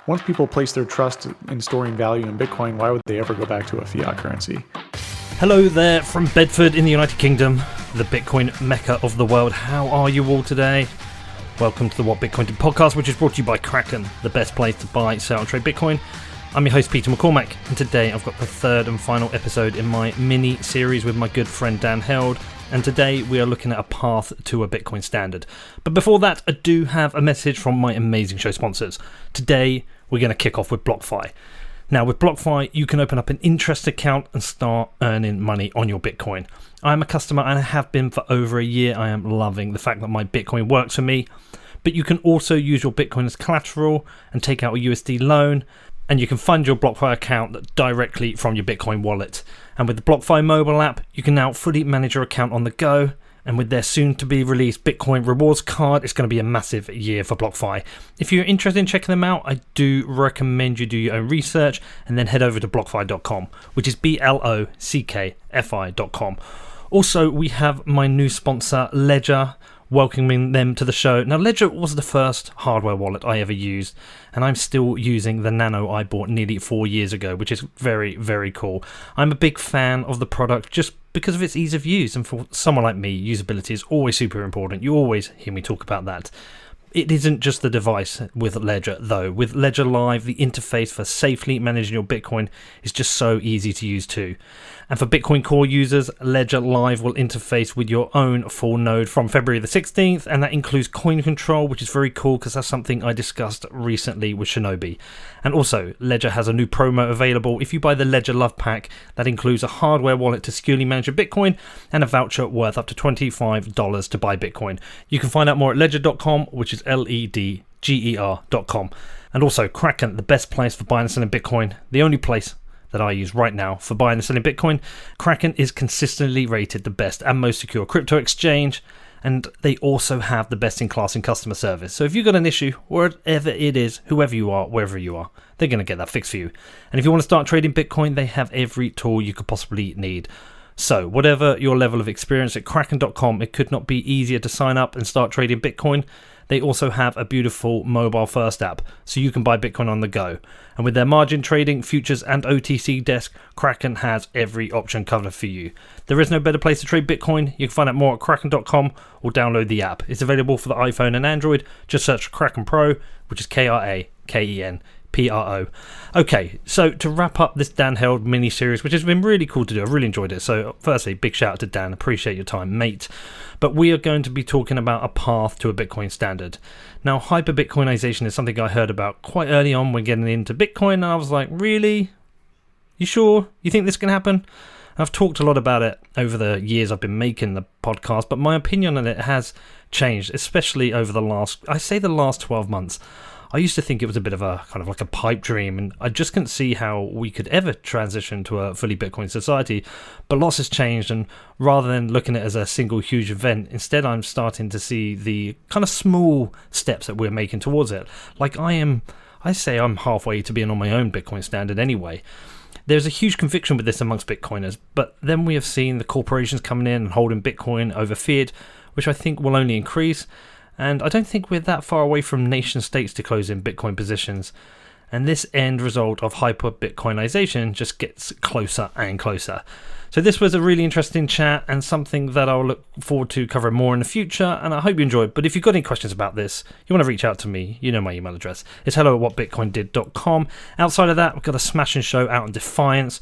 Once people place their trust in storing value in Bitcoin, why would they ever go back to a fiat currency? Hello there from Bedford in the United Kingdom, the Bitcoin mecca of the world. How are you all today? Welcome to the What Bitcoin Did podcast, which is brought to you by Kraken, the best place to buy, sell and trade Bitcoin. I'm your host Peter McCormack, and today I've got the third and final episode in my mini-series with my good friend Dan Held, and today we are looking at a path to a Bitcoin standard. But before that, I do have a message from my amazing show sponsors. Today, we're going to kick off with BlockFi. Now, with BlockFi, you can open up an interest account and start earning money on your Bitcoin. I'm a customer and I have been for over a year. I am loving the fact that my Bitcoin works for me. But you can also use your Bitcoin as collateral and take out a USD loan. And you can fund your BlockFi account directly from your Bitcoin wallet. And with the BlockFi mobile app, you can now fully manage your account on the go. And with their soon-to-be-released Bitcoin rewards card, it's going to be a massive year for BlockFi. If you're interested in checking them out, I do recommend you do your own research and then head over to blockfi.com, which is blockfi.com. Also, we have my new sponsor, Ledger, welcoming them to the show. Now, Ledger was the first hardware wallet I ever used, and I'm still using the Nano I bought nearly 4 years ago, which is very, very cool. I'm a big fan of the product just because of its ease of use, and for someone like me, usability is always super important. You always hear me talk about that. It isn't just the device with Ledger, though. With Ledger Live, the interface for safely managing your Bitcoin is just so easy to use too. And for Bitcoin Core users, Ledger Live will interface with your own full node from February the 16th, and that includes coin control, which is very cool because that's something I discussed recently with Shinobi. And also, Ledger has a new promo available. If you buy the Ledger Love Pack, that includes a hardware wallet to securely manage your Bitcoin and a voucher worth up to $25 to buy Bitcoin. You can find out more at ledger.com, which is ledger.com. And also, Kraken, the best place for buying and selling Bitcoin, the only place that I use right now for buying and selling Bitcoin. Kraken is consistently rated the best and most secure crypto exchange, and they also have the best in class in customer service. So if you've got an issue, whatever it is, whoever you are, wherever you are, they're going to get that fixed for you. And if you want to start trading Bitcoin, they have every tool you could possibly need. So whatever your level of experience at Kraken.com, it could not be easier to sign up and start trading Bitcoin. They also have a beautiful mobile first app, so you can buy Bitcoin on the go. And with their margin trading, futures and OTC desk, Kraken has every option covered for you. There is no better place to trade Bitcoin. You can find out more at Kraken.com or download the app. It's available for the iPhone and Android. Just search Kraken Pro, which is Kraken Pro. Okay, so to wrap up this Dan Held mini-series, which has been really cool to do, I've really enjoyed it. So firstly, big shout out to Dan, appreciate your time, mate. But we are going to be talking about a path to a Bitcoin standard. Now, hyper-Bitcoinization is something I heard about quite early on when getting into Bitcoin, and I was like, really? You sure? You think this can happen? I've talked a lot about it over the years I've been making the podcast, but my opinion on it has changed, especially over the last 12 months. I used to think it was a bit of a kind of like a pipe dream, and I just couldn't see how we could ever transition to a fully Bitcoin society. But lots has changed, and rather than looking at it as a single huge event, instead I'm starting to see the kind of small steps that we're making towards it. Like I say I'm halfway to being on my own Bitcoin standard anyway. There's a huge conviction with this amongst Bitcoiners, but then we have seen the corporations coming in and holding Bitcoin over fiat, which I think will only increase. And I don't think we're that far away from nation states to close in Bitcoin positions. And this end result of hyper-Bitcoinization just gets closer and closer. So this was a really interesting chat and something that I'll look forward to covering more in the future. And I hope you enjoyed. But if you've got any questions about this, you want to reach out to me, you know my email address. It's hello@whatbitcoindid.com. Outside of that, we've got a smashing show out in Defiance.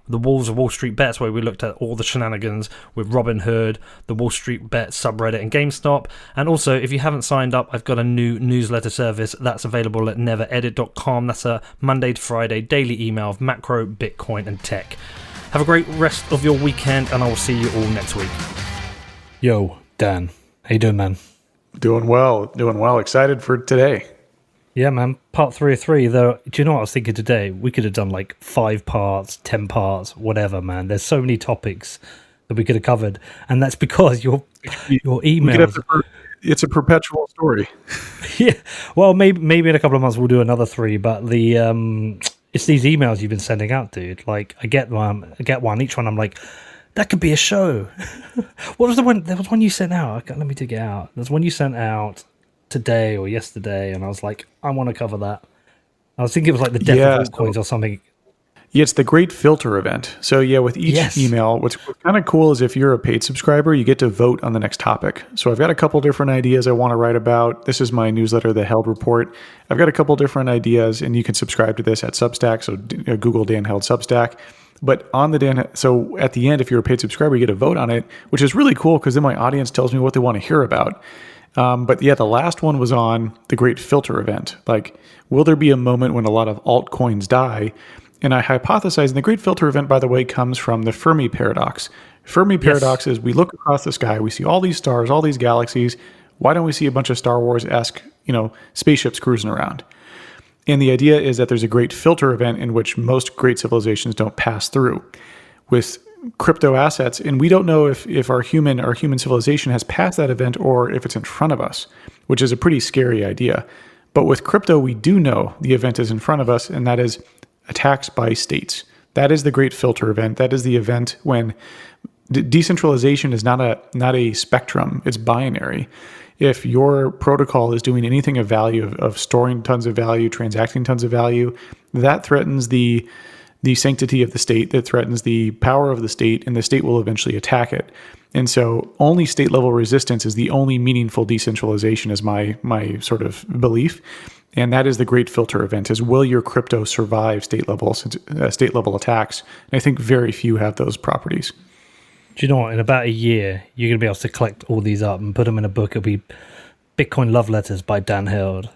The Wolves of Wall Street Bets, where we looked at all the shenanigans with Robinhood, the Wall Street Bet subreddit and GameStop. And also, if you haven't signed up, I've got a new newsletter service that's available at neveredit.com. That's a Monday to Friday daily email of macro, Bitcoin and tech. Have a great rest of your weekend, and I will see you all next week. Yo, Dan. How you doing, man? Doing well. Excited for today. Yeah, man. Part 3 of 3, though. Do you know what I was thinking today? We could have done like 5 parts, 10 parts, whatever, man. There's so many topics that we could have covered, and that's because your emails. It's a perpetual story. Yeah. Well, maybe in a couple of months we'll do another 3, but it's these emails you've been sending out, dude. Like I get one. Each one, I'm like, that could be a show. What was the one? There was one you sent out. Let me dig it out. There's one you sent out today or yesterday, and I was like, I want to cover that. I was thinking it was like the death Yeah, of altcoins or something. Yeah, it's the Great Filter event. So yeah, with each Yes. email, what's kind of cool is if you're a paid subscriber, you get to vote on the next topic. So I've got a couple different ideas I want to write about. This is my newsletter, The Held Report. I've got a couple different ideas, and you can subscribe to this at Substack. So Google Dan Held Substack. But on the so at the end, if you're a paid subscriber, you get a vote on it, which is really cool because then my audience tells me what they want to hear about. But yeah, the last one was on the Great Filter event. Like, will there be a moment when a lot of altcoins die? And I hypothesize, and the Great Filter event, by the way, comes from the Fermi paradox. Fermi paradox is we look across the sky, we see all these stars, all these galaxies. Why don't we see a bunch of Star Wars-esque, spaceships cruising around? And the idea is that there's a great filter event in which most great civilizations don't pass through. With crypto assets, and we don't know if our human civilization has passed that event or if it's in front of us, which is a pretty scary idea. But with crypto, we do know the event is in front of us, and that is attacks by states. That is the great filter event. That is the event when decentralization is not a spectrum, it's binary. If your protocol is doing anything of value, of storing tons of value, transacting tons of value, that threatens the sanctity of the state, that threatens the power of the state, and the state will eventually attack it. And so only state level resistance is the only meaningful decentralization, is my sort of belief. And that is the great filter event, is will your crypto survive state level attacks? And I think very few have those properties. Do you know what? In about a year, you're going to be able to collect all these up and put them in a book. It'll be Bitcoin Love Letters by Dan Held.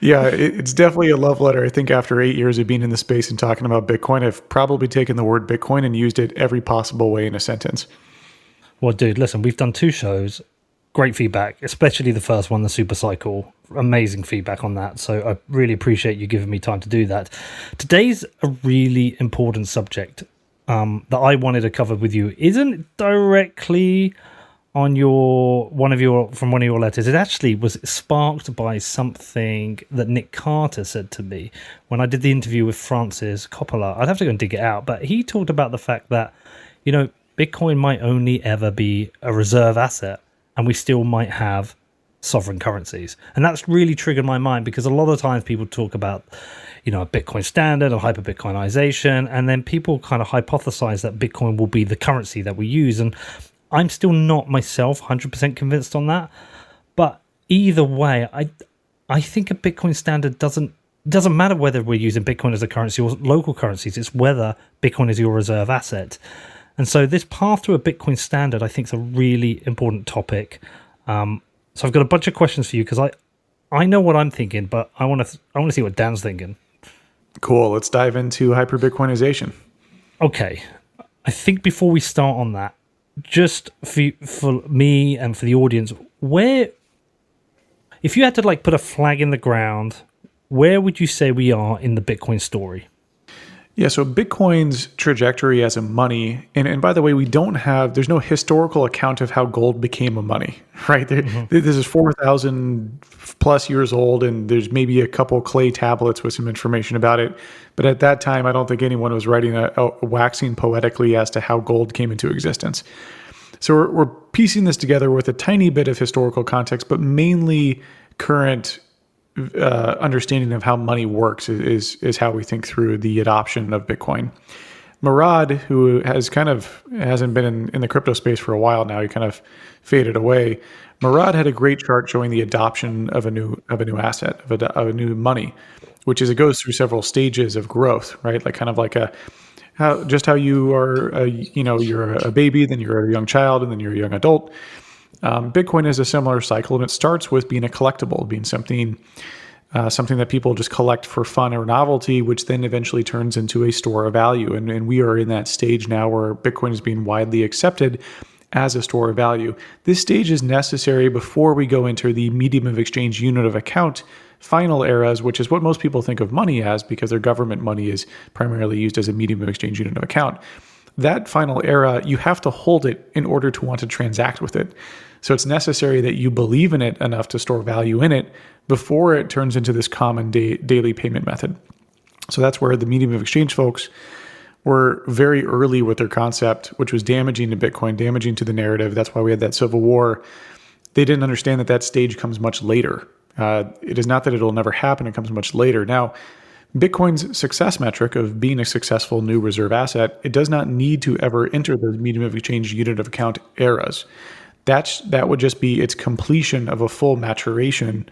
Yeah, it's definitely a love letter. I think after 8 years of being in the space and talking about Bitcoin, I've probably taken the word Bitcoin and used it every possible way in a sentence. Well, dude, listen, we've done 2 shows. Great feedback, especially the first one, the Super Cycle. Amazing feedback on that. So I really appreciate you giving me time to do that. Today's a really important subject that I wanted to cover with you. Isn't directly on one of your letters. It actually was sparked by something that Nick Carter said to me when I did the interview with Francis Coppola. I'd have to go and dig it out, but he talked about the fact that, Bitcoin might only ever be a reserve asset, and we still might have sovereign currencies. And that's really triggered my mind, because a lot of times people talk about, a Bitcoin standard or hyper-Bitcoinization, and then people kind of hypothesize that Bitcoin will be the currency that we use. And I'm still not myself 100% convinced on that. But either way, I think a Bitcoin standard doesn't matter whether we're using Bitcoin as a currency or local currencies. It's whether Bitcoin is your reserve asset. And so this path to a Bitcoin standard, I think, is a really important topic. So I've got a bunch of questions for you, because I know what I'm thinking, but I want to see what Dan's thinking. Cool. Let's dive into hyper-Bitcoinization. Okay. I think before we start on that, just for me and for the audience, if you had to put a flag in the ground, where would you say we are in the Bitcoin story? Yeah, so Bitcoin's trajectory as a money, and by the way, there's no historical account of how gold became a money, right? This is 4,000 plus years old, and there's maybe a couple clay tablets with some information about it. But at that time, I don't think anyone was writing a waxing poetically as to how gold came into existence. So we're piecing this together with a tiny bit of historical context, but mainly current understanding of how money works is how we think through the adoption of Bitcoin. Murad, who hasn't been in the crypto space for a while now, he kind of faded away. Murad had a great chart showing the adoption of a new asset, of a new money, which is it goes through several stages of growth, right? How you are, you're a baby, then you're a young child, and then you're a young adult. Bitcoin is a similar cycle, and it starts with being a collectible, being something that people just collect for fun or novelty, which then eventually turns into a store of value. And we are in that stage now where Bitcoin is being widely accepted as a store of value. This stage is necessary before we go into the medium of exchange unit of account final eras, which is what most people think of money as, because their government money is primarily used as a medium of exchange unit of account. That final era, you have to hold it in order to want to transact with it. So it's necessary that you believe in it enough to store value in it before it turns into this common daily payment method. So that's where the medium of exchange folks were very early with their concept, which was damaging to Bitcoin, damaging to the narrative. That's why we had that civil war. They didn't understand that stage comes much later. It is not that it'll never happen. It comes much later. Now, Bitcoin's success metric of being a successful new reserve asset, it does not need to ever enter the medium of exchange unit of account eras. That would just be its completion of a full maturation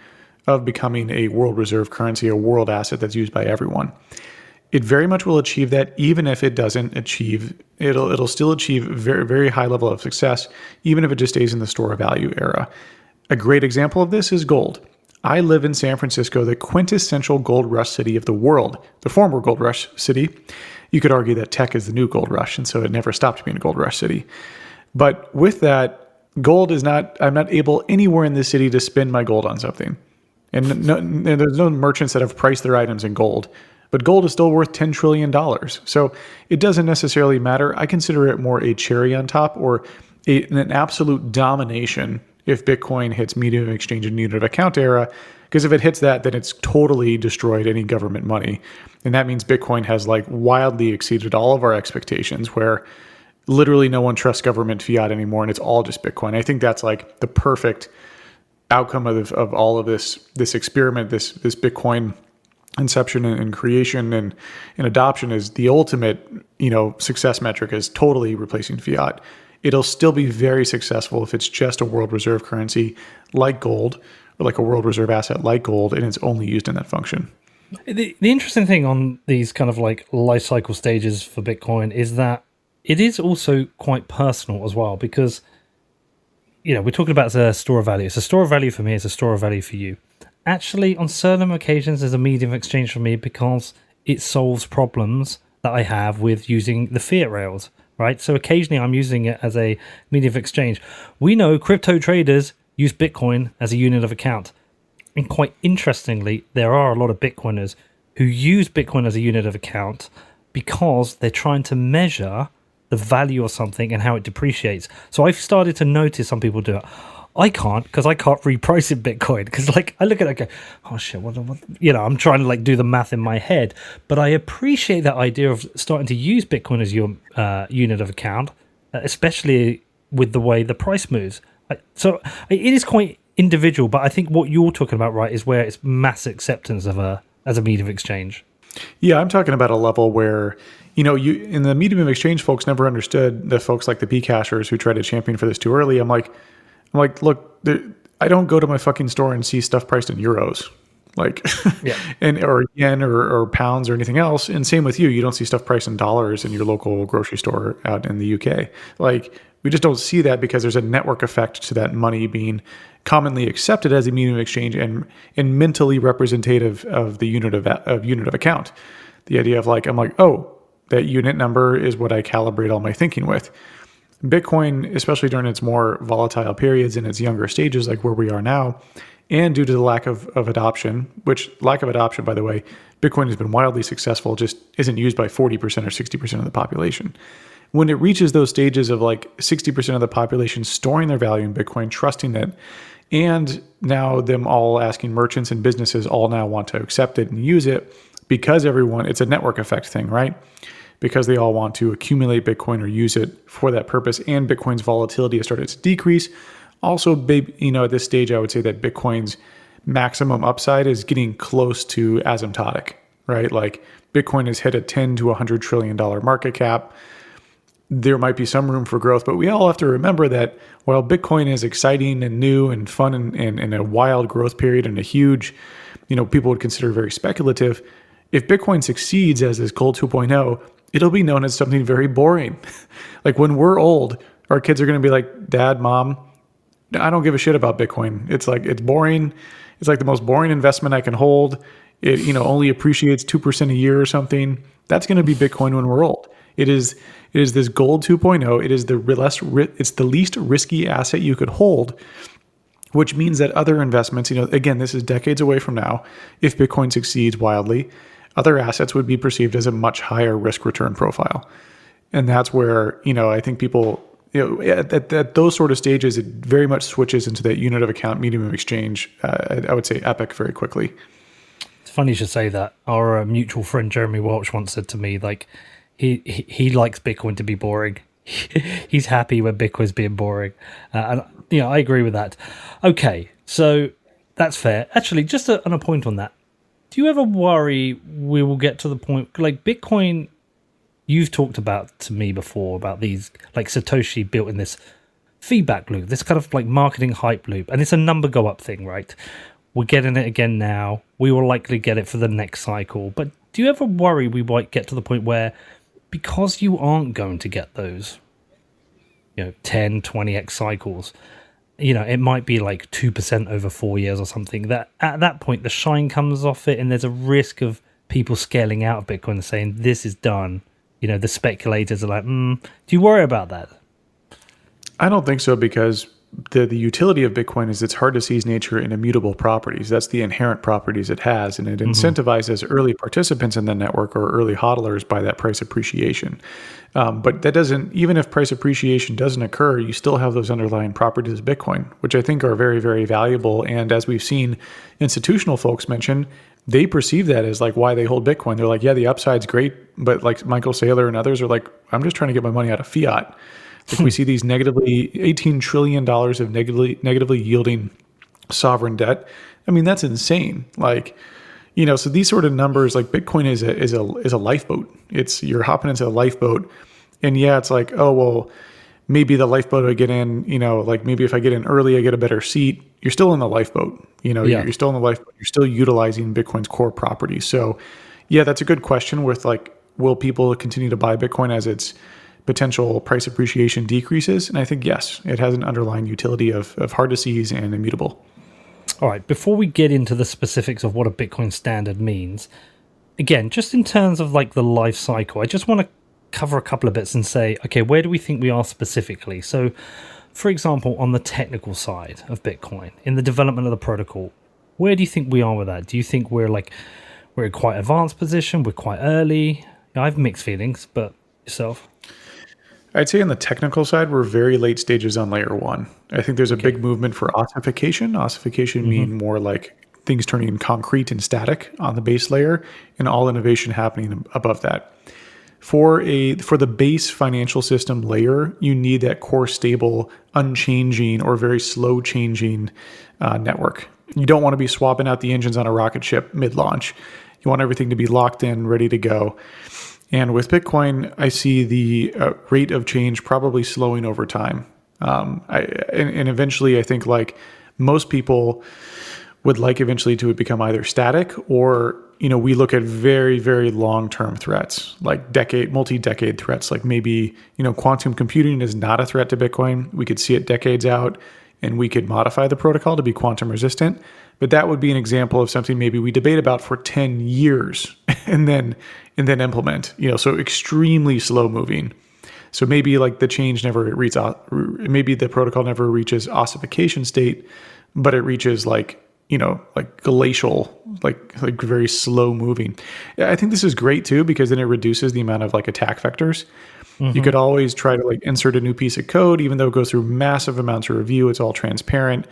of becoming a world reserve currency, a world asset that's used by everyone. It very much will achieve that, even if it doesn't achieve, it'll still achieve very, very high level of success, even if it just stays in the store of value era. A great example of this is gold. I live in San Francisco, the quintessential gold rush city of the world, the former gold rush city. You could argue that tech is the new gold rush, and so it never stopped being a gold rush city. But with that, gold is not, I'm not able anywhere in this city to spend my gold on something. And there's no merchants that have priced their items in gold. But gold is still worth $10 trillion. So it doesn't necessarily matter. I consider it more a cherry on top, or an absolute domination if Bitcoin hits medium of exchange and unit of account era. Because if it hits that, then it's totally destroyed any government money. And that means Bitcoin has like wildly exceeded all of our expectations, where literally no one trusts government fiat anymore, and it's all just Bitcoin. I think that's like the perfect outcome of all of this experiment, this Bitcoin inception and creation and adoption. Is the ultimate, success metric is totally replacing fiat. It'll still be very successful if it's just a world reserve currency like gold, or like a world reserve asset like gold, and it's only used in that function. The interesting thing on these kind of like life cycle stages for Bitcoin is that it is also quite personal as well, because we're talking about the store of value. It's a store of value for me, it's a store of value for you. Actually, on certain occasions, there's a medium of exchange for me because it solves problems that I have with using the fiat rails, right? So occasionally I'm using it as a medium of exchange. We know crypto traders use Bitcoin as a unit of account. And quite interestingly, there are a lot of Bitcoiners who use Bitcoin as a unit of account because they're trying to measure the value of something and how it depreciates. So I've started to notice some people do it. I can't, because I can't reprice in Bitcoin. Because like I look at it, I go, oh shit, what? I'm trying to like do the math in my head. But I appreciate that idea of starting to use Bitcoin as your unit of account, especially with the way the price moves. So it is quite individual. But I think what you're talking about, right, is where it's mass acceptance of as a medium of exchange. Yeah, I'm talking about a level where, you in the medium of exchange, folks never understood the folks like the Bcashers who tried to champion for this too early. I'm like, look, I don't go to my fucking store and see stuff priced in euros, like, yeah, or yen or pounds or anything else. And same with you. You don't see stuff priced in dollars in your local grocery store out in the UK. Like, we just don't see that because there's a network effect to that money being commonly accepted as a medium of exchange and mentally representative of the unit of account. The idea of like, I'm like, oh, that unit number is what I calibrate all my thinking with. Bitcoin, especially during its more volatile periods in its younger stages, like where we are now, and due to the lack of adoption, which lack of adoption, by the way, Bitcoin has been wildly successful, just isn't used by 40% or 60% of the population. When it reaches those stages of like 60% of the population storing their value in Bitcoin, trusting it, and now them all asking merchants and businesses all now want to accept it and use it because everyone, it's a network effect thing, right? Because they all want to accumulate Bitcoin or use it for that purpose, and Bitcoin's volatility has started to decrease. Also, at this stage, I would say that Bitcoin's maximum upside is getting close to asymptotic, right? Like Bitcoin has hit a $10 to $100 trillion market cap. There might be some room for growth, but we all have to remember that while Bitcoin is exciting and new and fun and a wild growth period and a huge, people would consider very speculative, if Bitcoin succeeds as this Gold 2.0, it'll be known as something very boring. Like when we're old, our kids are going to be like, Dad, Mom, I don't give a shit about Bitcoin. It's like, it's boring. It's like the most boring investment I can hold. It, only appreciates 2% a year or something. That's going to be Bitcoin when we're old. It is this Gold 2.0. It is it's the least risky asset you could hold, which means that other investments, again, this is decades away from now. If Bitcoin succeeds wildly, other assets would be perceived as a much higher risk return profile. And that's where, I think people, at those sort of stages, it very much switches into that unit of account, medium of exchange, I would say epic very quickly. It's funny you should say that. Our mutual friend Jeremy Welch once said to me, like, he likes Bitcoin to be boring. He's happy when Bitcoin's being boring. And I agree with that. Okay, so That's fair. Actually, just on a point on that, do you ever worry we will get to the point like Bitcoin? You've talked about to me before about these like Satoshi built in this feedback loop, this kind of like marketing hype loop, and it's a number go up thing, right? We're getting it again now. We will likely get it for the next cycle. But do you ever worry we might get to the point where, because you aren't going to get those, 10, 20x cycles, it might be like 2% over 4 years or something, that at that point the shine comes off it and there's a risk of people scaling out of Bitcoin and saying, this is done. The speculators are like, do you worry about that? I don't think so, because the utility of Bitcoin is its hard to seize nature and immutable properties. That's the inherent properties it has, and it incentivizes early participants in the network or early hodlers by that price appreciation. But that doesn't, even if price appreciation doesn't occur, you still have those underlying properties of Bitcoin, which I think are very, very valuable. And as we've seen institutional folks mention, they perceive that as like why they hold Bitcoin. They're like, yeah, the upside's great, but like Michael Saylor and others are like, I'm just trying to get my money out of fiat. Like we see these $18 trillion of negatively yielding sovereign debt. I mean, that's insane. Like, so these sort of numbers, like Bitcoin is a lifeboat. You're hopping into a lifeboat, and yeah, it's like, oh well, maybe the lifeboat I get in, like maybe if I get in early, I get a better seat. You're still in the lifeboat. You're still in the lifeboat. You're still utilizing Bitcoin's core properties. So, yeah, that's a good question. With like, will people continue to buy Bitcoin as its potential price appreciation decreases? And I think, yes, it has an underlying utility of hard to seize and immutable. All right, before we get into the specifics of what a Bitcoin standard means, again, just in terms of like the life cycle, I just want to cover a couple of bits and say, okay, where do we think we are specifically? So, for example, on the technical side of Bitcoin, in the development of the protocol, where do you think we are with that? Do you think we're in quite advanced position? We're quite early? I have mixed feelings, but yourself? I'd say on the technical side, we're very late stages on layer one. I think there's a big movement for ossification. Ossification mean more like things turning concrete and static on the base layer, and all innovation happening above that. For the base financial system layer, you need that core stable, unchanging or very slow changing network. You don't want to be swapping out the engines on a rocket ship mid-launch. You want everything to be locked in, ready to go. And with Bitcoin, I see the rate of change probably slowing over time. And eventually, I think like most people would like eventually to become either static or, we look at very, very long-term threats, like multi-decade threats, like maybe, quantum computing is not a threat to Bitcoin. We could see it decades out and we could modify the protocol to be quantum resistant. But that would be an example of something maybe we debate about for 10 years and then implement, so extremely slow moving. So maybe like the change maybe the protocol never reaches ossification state, but it reaches like glacial, like very slow moving. I think this is great too, because then it reduces the amount of like attack vectors. You could always try to like insert a new piece of code, even though it goes through massive amounts of review. It's all transparent.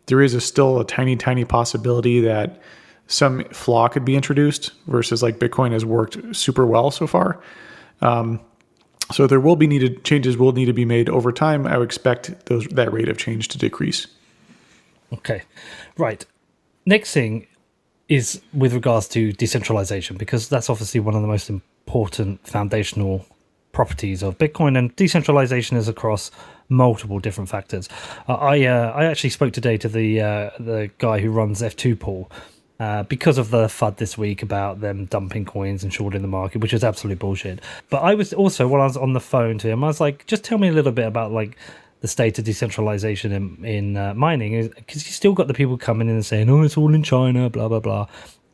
There is still a tiny, tiny possibility that some flaw could be introduced versus like Bitcoin has worked super well so far. So there will be changes will need to be made over time. I would expect that rate of change to decrease. Okay, right. Next thing is with regards to decentralization, because that's obviously one of the most important foundational properties of Bitcoin, and decentralization is across multiple different factors. I actually spoke today to the guy who runs F2 Pool because of the FUD this week about them dumping coins and shorting the market, which is absolute bullshit. But I was also, while I was on the phone to him, I was like, just tell me a little bit about like the state of decentralization in mining, because you still got the people coming in and saying, oh, it's all in China, blah, blah, blah.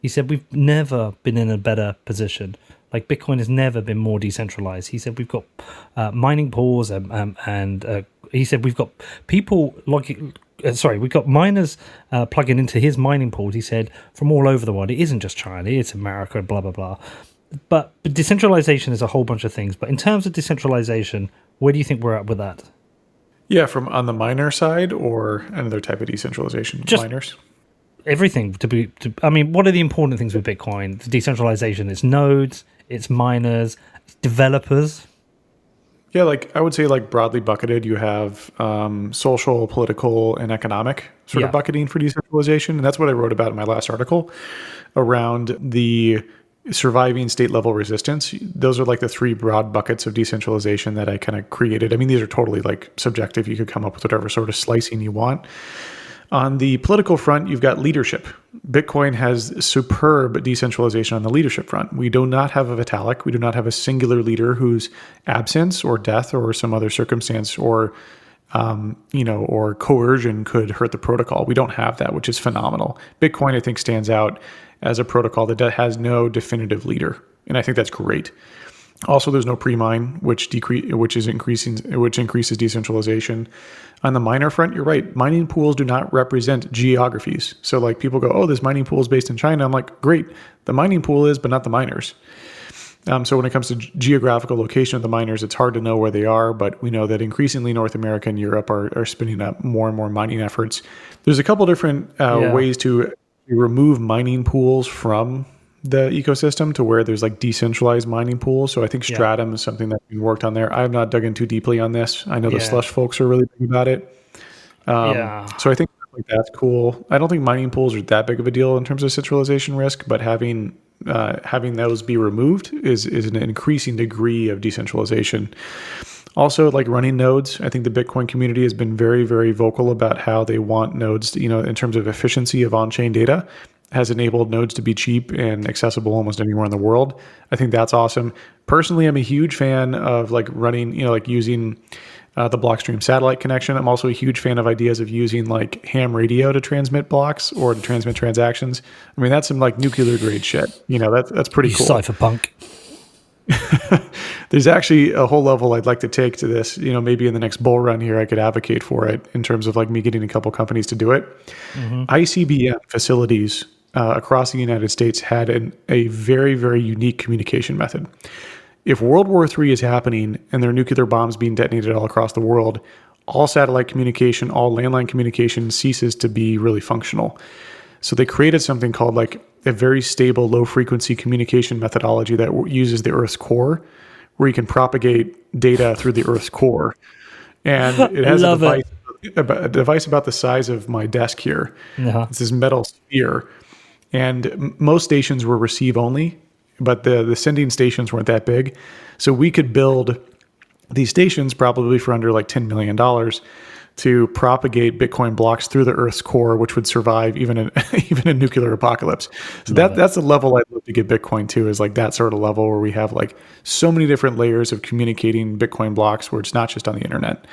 He said, we've never been in a better position. Like Bitcoin has never been more decentralized. He said, we've got mining pools and he said, we've got people we've got miners plugging into his mining pool. He said, from all over the world. It isn't just China, it's America, blah, blah, blah. But decentralization is a whole bunch of things. But in terms of decentralization, where do you think we're at with that? Yeah, from on the miner side or another type of decentralization? Just miners? Everything what are the important things with Bitcoin? The decentralization, it's nodes, it's miners, it's developers. Yeah, like I would say, like broadly bucketed, you have social, political, and economic sort Yeah. of bucketing for decentralization, and that's what I wrote about in my last article around the surviving state level resistance. Those are like the three broad buckets of decentralization that I kind of created. I mean, these are totally like subjective. You could come up with whatever sort of slicing you want. On the political front, you've got leadership. Bitcoin has superb decentralization on the leadership front. We do not have a Vitalik. We do not have a singular leader whose absence or death or some other circumstance or or coercion could hurt the protocol. We don't have that, which is phenomenal. Bitcoin, I think, stands out as a protocol that has no definitive leader, and I think that's great. Also, there's no pre-mine, which increases decentralization. On the miner front, you're right. Mining pools do not represent geographies. So, like people go, "Oh, this mining pool is based in China." I'm like, "Great, the mining pool is, but not the miners." So when it comes to geographical location of the miners, it's hard to know where they are, but we know that increasingly North America and Europe are spinning up more and more mining efforts. There's a couple different ways to remove mining pools from the ecosystem to where there's like decentralized mining pools. So I think Stratum is something that's been worked on there. I have not dug in too deeply on this. I know the Slush folks are really big about it. So I think like that's cool. I don't think mining pools are that big of a deal in terms of centralization risk, but having those be removed is an increasing degree of decentralization. Also, like running nodes, I think the Bitcoin community has been very, very vocal about how they want nodes to, in terms of efficiency of on-chain data, has enabled nodes to be cheap and accessible almost anywhere in the world. I think that's awesome. Personally, I'm a huge fan of like running, like using the Blockstream satellite connection. I'm also a huge fan of ideas of using like ham radio to transmit blocks or to transmit transactions. I mean, that's some like nuclear grade shit. That's pretty cool. Cypherpunk. There's actually a whole level I'd like to take to this. Maybe in the next bull run here, I could advocate for it in terms of like me getting a couple companies to do it. ICBM facilities across the United States had a very, very unique communication method. If World War III is happening and there are nuclear bombs being detonated all across the world, all satellite communication, all landline communication ceases to be really functional. So they created something called like a very stable, low frequency communication methodology that uses the Earth's core, where you can propagate data through the Earth's core. And it has a device about the size of my desk here. It's this metal sphere. And most stations were receive only, but the sending stations weren't that big. So we could build these stations probably for under like $10 million to propagate Bitcoin blocks through the Earth's core, which would survive even a nuclear apocalypse. So that's the level I'd love to get Bitcoin to, is like that sort of level where we have like so many different layers of communicating Bitcoin blocks, where it's not just on the internet,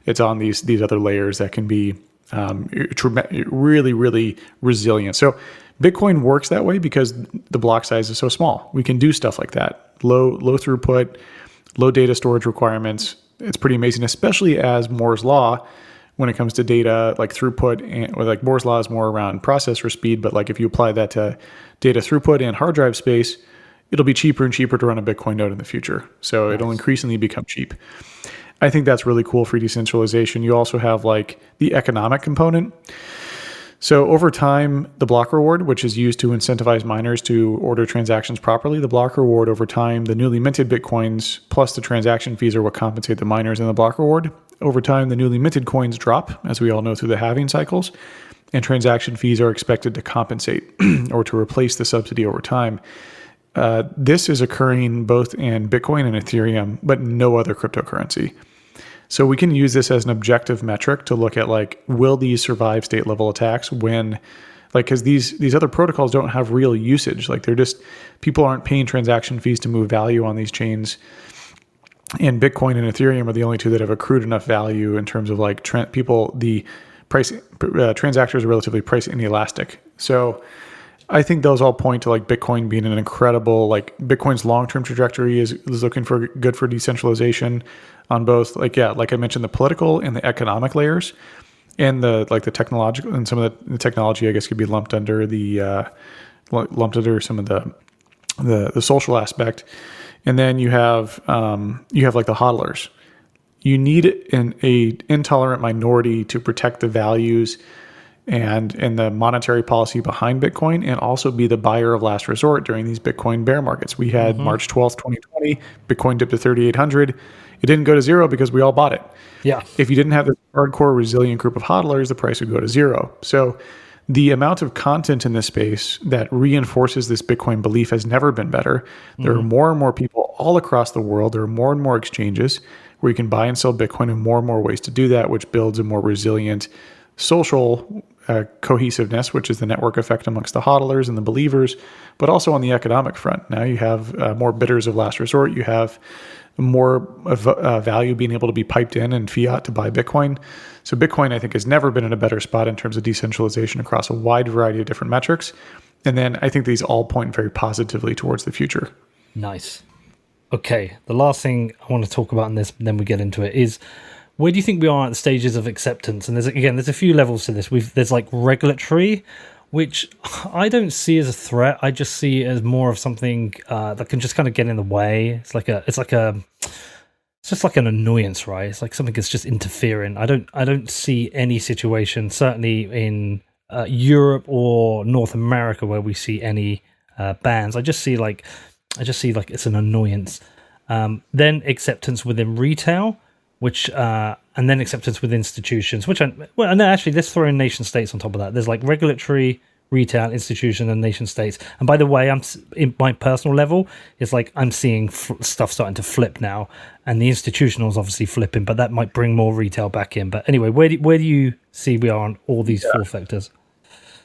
it's on these other layers that can be really, really resilient. So Bitcoin works that way because the block size is so small. We can do stuff like that. Low throughput, low data storage requirements. It's pretty amazing, especially as Moore's Law, when it comes to data like throughput, or like Moore's Law is more around processor speed, but like if you apply that to data throughput and hard drive space, it'll be cheaper and cheaper to run a Bitcoin node in the future. So it'll increasingly become cheap. I think that's really cool for decentralization. You also have like the economic component. So over time, the block reward, which is used to incentivize miners to order transactions properly, the block reward over time, the newly minted Bitcoins plus the transaction fees are what compensate the miners in the block reward. Over time, the newly minted coins drop, as we all know, through the halving cycles, and transaction fees are expected to compensate or to replace the subsidy over time. This is occurring both in Bitcoin and Ethereum, but no other cryptocurrency. So we can use this as an objective metric to look at like, will these survive state level attacks when, like, because these other protocols don't have real usage. Like people aren't paying transaction fees to move value on these chains. And Bitcoin and Ethereum are the only two that have accrued enough value in terms of like the price, transactors are relatively price inelastic. So I think those all point to like Bitcoin being an incredible, like Bitcoin's long-term trajectory is looking for good for decentralization on both, like I mentioned, the political and the economic layers, and the technological, and some of the technology I guess could be lumped under some of the social aspect. And then you have like the hodlers. You need a intolerant minority to protect the values and the monetary policy behind Bitcoin, and also be the buyer of last resort during these Bitcoin bear markets. We had March 12th, 2020, Bitcoin dipped to 3,800. It didn't go to zero because we all bought it. Yeah. If you didn't have this hardcore resilient group of hodlers, the price would go to zero. So the amount of content in this space that reinforces this Bitcoin belief has never been better. There are more and more people all across the world. There are more and more exchanges where you can buy and sell Bitcoin, and more ways to do that, which builds a more resilient social cohesiveness, which is the network effect amongst the hodlers and the believers, but also on the economic front. Now you have more bidders of last resort. You have more value being able to be piped in fiat to buy Bitcoin. So Bitcoin, I think, has never been in a better spot in terms of decentralization across a wide variety of different metrics. And then I think these all point very positively towards the future. Nice. Okay, the last thing I want to talk about in this, and then we get into it, is where do you think we are at the stages of acceptance? And there's a few levels to this. There's like regulatory, which I don't see as a threat. I just see it as more of something that can just kind of get in the way. It's just like an annoyance, right? It's like something that's just interfering. I don't see any situation, certainly in Europe or North America, where we see any bans. I just see like it's an annoyance. Then acceptance within retail, which and then acceptance with institutions. Actually, let's throw in nation states on top of that. There's like regulatory, retail, institution, and nation states. And by the way, I'm in my personal level, it's like I'm seeing stuff starting to flip now, and the institutional is obviously flipping, but that might bring more retail back in. But anyway, where do you see we are on all these four factors?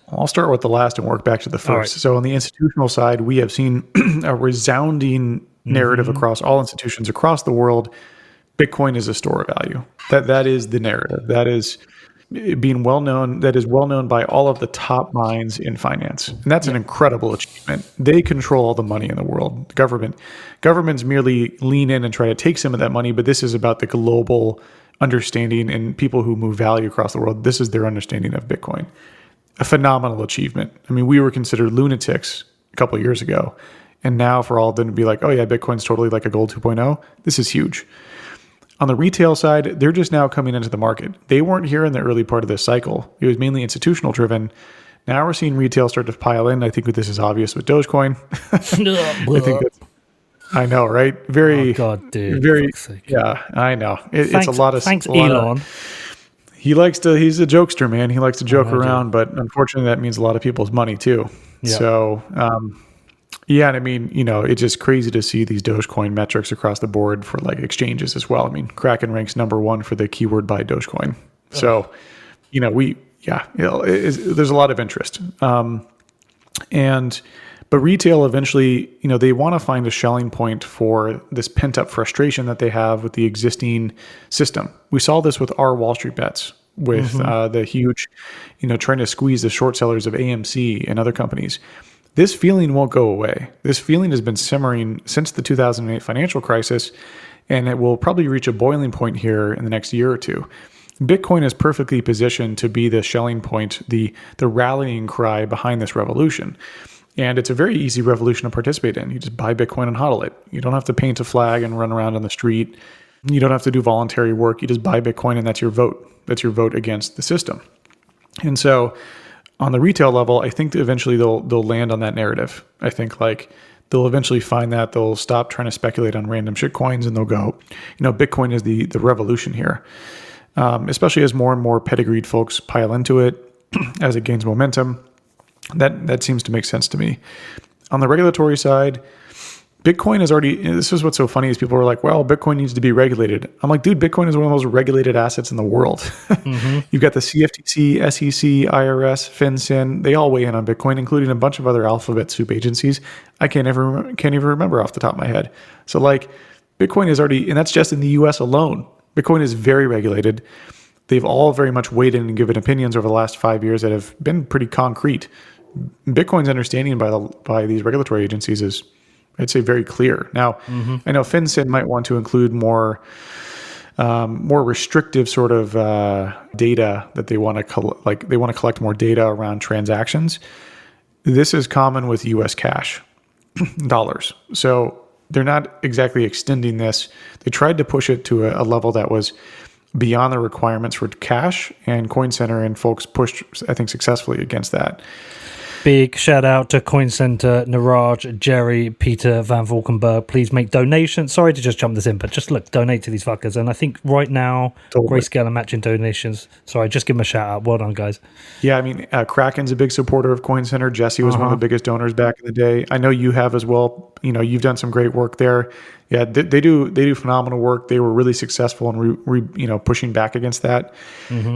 I'll start with the last and work back to the first. Right. So on the institutional side, we have seen a resounding narrative across all institutions across the world. Bitcoin is a store of value. That is the narrative. That is being well known. That is well known by all of the top minds in finance, and that's an incredible achievement. They control all the money in the world. Governments merely lean in and try to take some of that money, but this is about the global understanding and people who move value across the world. This is their understanding of Bitcoin. A phenomenal achievement. I mean, we were considered lunatics a couple of years ago, and now for all of them to be like, oh yeah, Bitcoin's totally like a gold 2.0, this is huge. On the retail side, they're just now coming into the market. They weren't here in the early part of this cycle. It was mainly institutional driven. Now we're seeing retail start to pile in. I think this is obvious with Dogecoin. I know, right? Very, oh God, dude. Very, yeah, I know. It's a lot of. Thanks, Elon. He's a jokester, man. He likes to joke around, but unfortunately that means a lot of people's money too. Yeah. So, yeah, and I mean, it's just crazy to see these Dogecoin metrics across the board for like exchanges as well. I mean, Kraken ranks #1 for the keyword buy Dogecoin. So, there's a lot of interest. But retail eventually, they want to find a Schelling point for this pent up frustration that they have with the existing system. We saw this with our Wall Street bets with the huge, trying to squeeze the short sellers of AMC and other companies. This feeling won't go away. This feeling has been simmering since the 2008 financial crisis, and it will probably reach a boiling point here in the next year or two. Bitcoin is perfectly positioned to be the Schelling point, the rallying cry behind this revolution. And it's a very easy revolution to participate in. You just buy Bitcoin and hodl it. You don't have to paint a flag and run around on the street. You don't have to do voluntary work. You just buy Bitcoin and that's your vote. That's your vote against the system. And so on the retail level, I think that eventually they'll land on that narrative. I think like they'll eventually find that they'll stop trying to speculate on random shit coins and they'll go, Bitcoin is the revolution here. Especially as more and more pedigreed folks pile into it, as it gains momentum. That seems to make sense to me. On the regulatory side, Bitcoin is already, this is what's so funny is people are like, well, Bitcoin needs to be regulated. I'm like, dude, Bitcoin is one of the most regulated assets in the world. You've got the CFTC, SEC, IRS, FinCEN, they all weigh in on Bitcoin, including a bunch of other alphabet soup agencies. I can't even remember off the top of my head. So like Bitcoin is already, and that's just in the US alone. Bitcoin is very regulated. They've all very much weighed in and given opinions over the last 5 years that have been pretty concrete. Bitcoin's understanding by these regulatory agencies is, I'd say, very clear. Now, I know FinCEN might want to include more restrictive sort of data that they want to they want to collect more data around transactions. This is common with U.S. cash dollars, so they're not exactly extending this. They tried to push it to a level that was beyond the requirements for cash, and Coin Center and folks pushed, I think, successfully against that. Big shout out to Coin Center, Niraj, Jerry, Peter Van Valkenburg. Please make donations. Sorry to just jump this in, but just look, donate to these fuckers. And I think right now, Grayscale are matching donations. Sorry, just give them a shout out. Well done, guys. Yeah, I mean, Kraken's a big supporter of Coin Center. Jesse was one of the biggest donors back in the day. I know you have as well. You know, you've done some great work there. Yeah, they do phenomenal work. They were really successful in pushing back against that.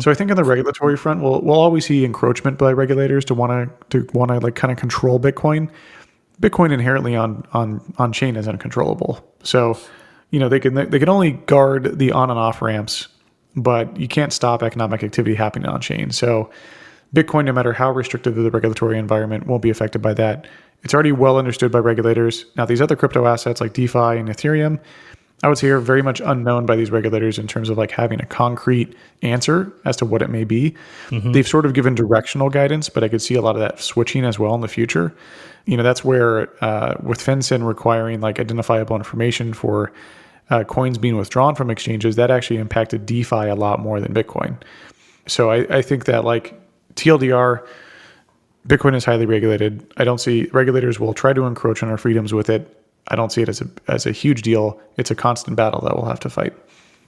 So I think on the regulatory front, we'll always see encroachment by regulators to want to like kind of control Bitcoin. Bitcoin inherently on chain is uncontrollable. So, you know, they can only guard the on and off ramps, but you can't stop economic activity happening on chain. So Bitcoin, no matter how restrictive the regulatory environment, won't be affected by that. It's already well understood by regulators. Now, these other crypto assets like DeFi and Ethereum, I would say are very much unknown by these regulators in terms of like having a concrete answer as to what it may be. They've sort of given directional guidance, but I could see a lot of that switching as well in the future. You know, that's where with FinCEN requiring like identifiable information for coins being withdrawn from exchanges, that actually impacted DeFi a lot more than Bitcoin. So I think that like TLDR, Bitcoin is highly regulated. I don't see regulators will try to encroach on our freedoms with it. I don't see it as a huge deal. It's a constant battle that we'll have to fight.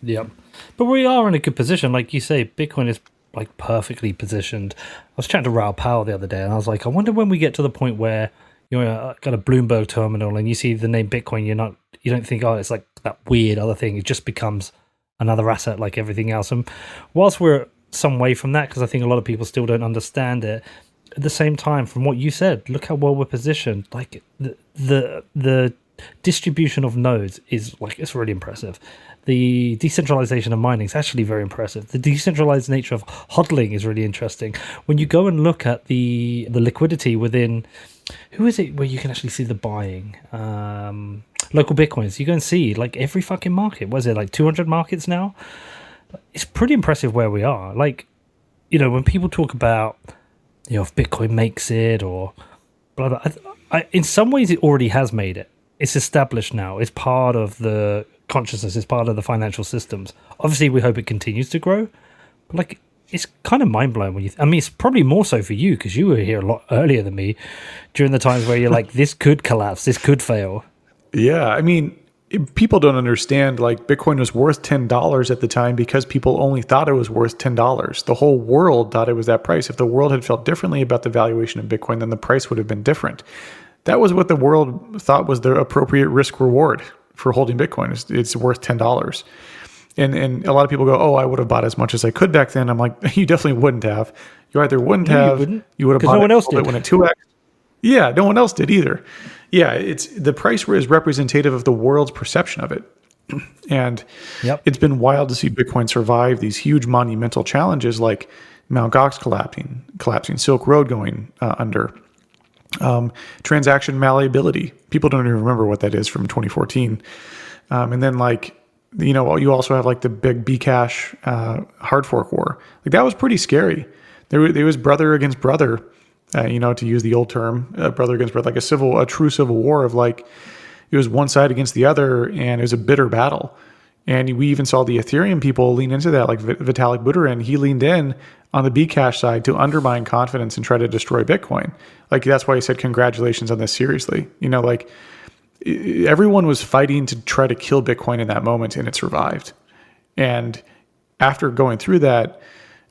Yep. But we are in a good position. Like you say, Bitcoin is like perfectly positioned. I was chatting to Raoul Powell the other day, and I was like, I wonder when we get to the point where you're got a Bloomberg terminal and you see the name Bitcoin, you don't think, oh, it's like that weird other thing. It just becomes another asset like everything else. And whilst we're some way from that, because I think a lot of people still don't understand it, at the same time, from what you said, look how well we're positioned. Like the distribution of nodes is like, it's really impressive. The decentralization of mining is actually very impressive. The decentralized nature of hodling is really interesting. When you go and look at the liquidity within, who is it where you can actually see the buying? Local Bitcoins. You go and see like every fucking market. Was it like 200 markets now? It's pretty impressive where we are. Like, you know, when people talk about, you know, if Bitcoin makes it or blah, blah, in some ways it already has made it. It's established now. It's part of the consciousness. It's part of the financial systems. Obviously, we hope it continues to grow. But like, it's kind of mind-blowing when I mean, it's probably more so for you because you were here a lot earlier than me during the times where you're like, this could collapse, this could fail. Yeah, I mean, people don't understand, like, Bitcoin was worth $10 at the time because people only thought it was worth $10. The whole world thought it was that price. If the world had felt differently about the valuation of Bitcoin, then the price would have been different. That was what the world thought was the appropriate risk reward for holding Bitcoin. It's worth $10. And a lot of people go, oh, I would have bought as much as I could back then. I'm like, you definitely wouldn't have. You either wouldn't have, you would have bought no one else did. When at 2x. Yeah, no one else did either. Yeah, it's the price is representative of the world's perception of it. And It's been wild to see Bitcoin survive these huge monumental challenges like Mt. Gox collapsing, Silk Road going under. Transaction malleability. People don't even remember what that is from 2014. And then like, you know, you also have like the big Bcash hard fork war. Like that was pretty scary. There was brother against brother, you know, to use the old term, brother against brother, like a true civil war of like, it was one side against the other and it was a bitter battle. And we even saw the Ethereum people lean into that, like Vitalik Buterin, he leaned in on the Bcash side to undermine confidence and try to destroy Bitcoin. Like, that's why he said, congratulations on this seriously. You know, like, everyone was fighting to try to kill Bitcoin in that moment, and it survived. And after going through that,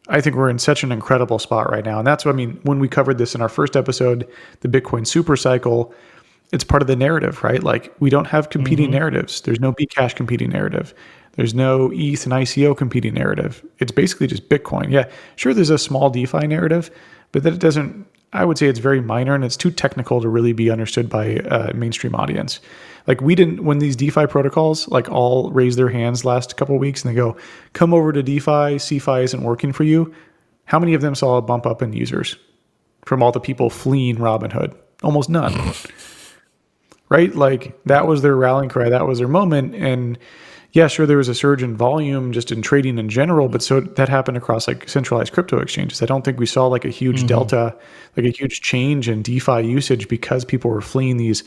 I think we're in such an incredible spot right now. And that's what I mean, when we covered this in our first episode, the Bitcoin super cycle, it's part of the narrative, right? Like, we don't have competing narratives. There's no Bcash competing narrative. There's no ETH and ICO competing narrative. It's basically just Bitcoin. Yeah, sure, there's a small DeFi narrative, but that it doesn't, I would say it's very minor and it's too technical to really be understood by a mainstream audience. Like, we didn't, when these DeFi protocols like all raised their hands last couple of weeks and they go, come over to DeFi, CeFi isn't working for you. How many of them saw a bump up in users from all the people fleeing Robinhood? Almost none. Right? Like, that was their rallying cry. That was their moment. And yeah, sure, there was a surge in volume just in trading in general, but so that happened across like centralized crypto exchanges. I don't think we saw like a huge delta, like a huge change in DeFi usage because people were fleeing these,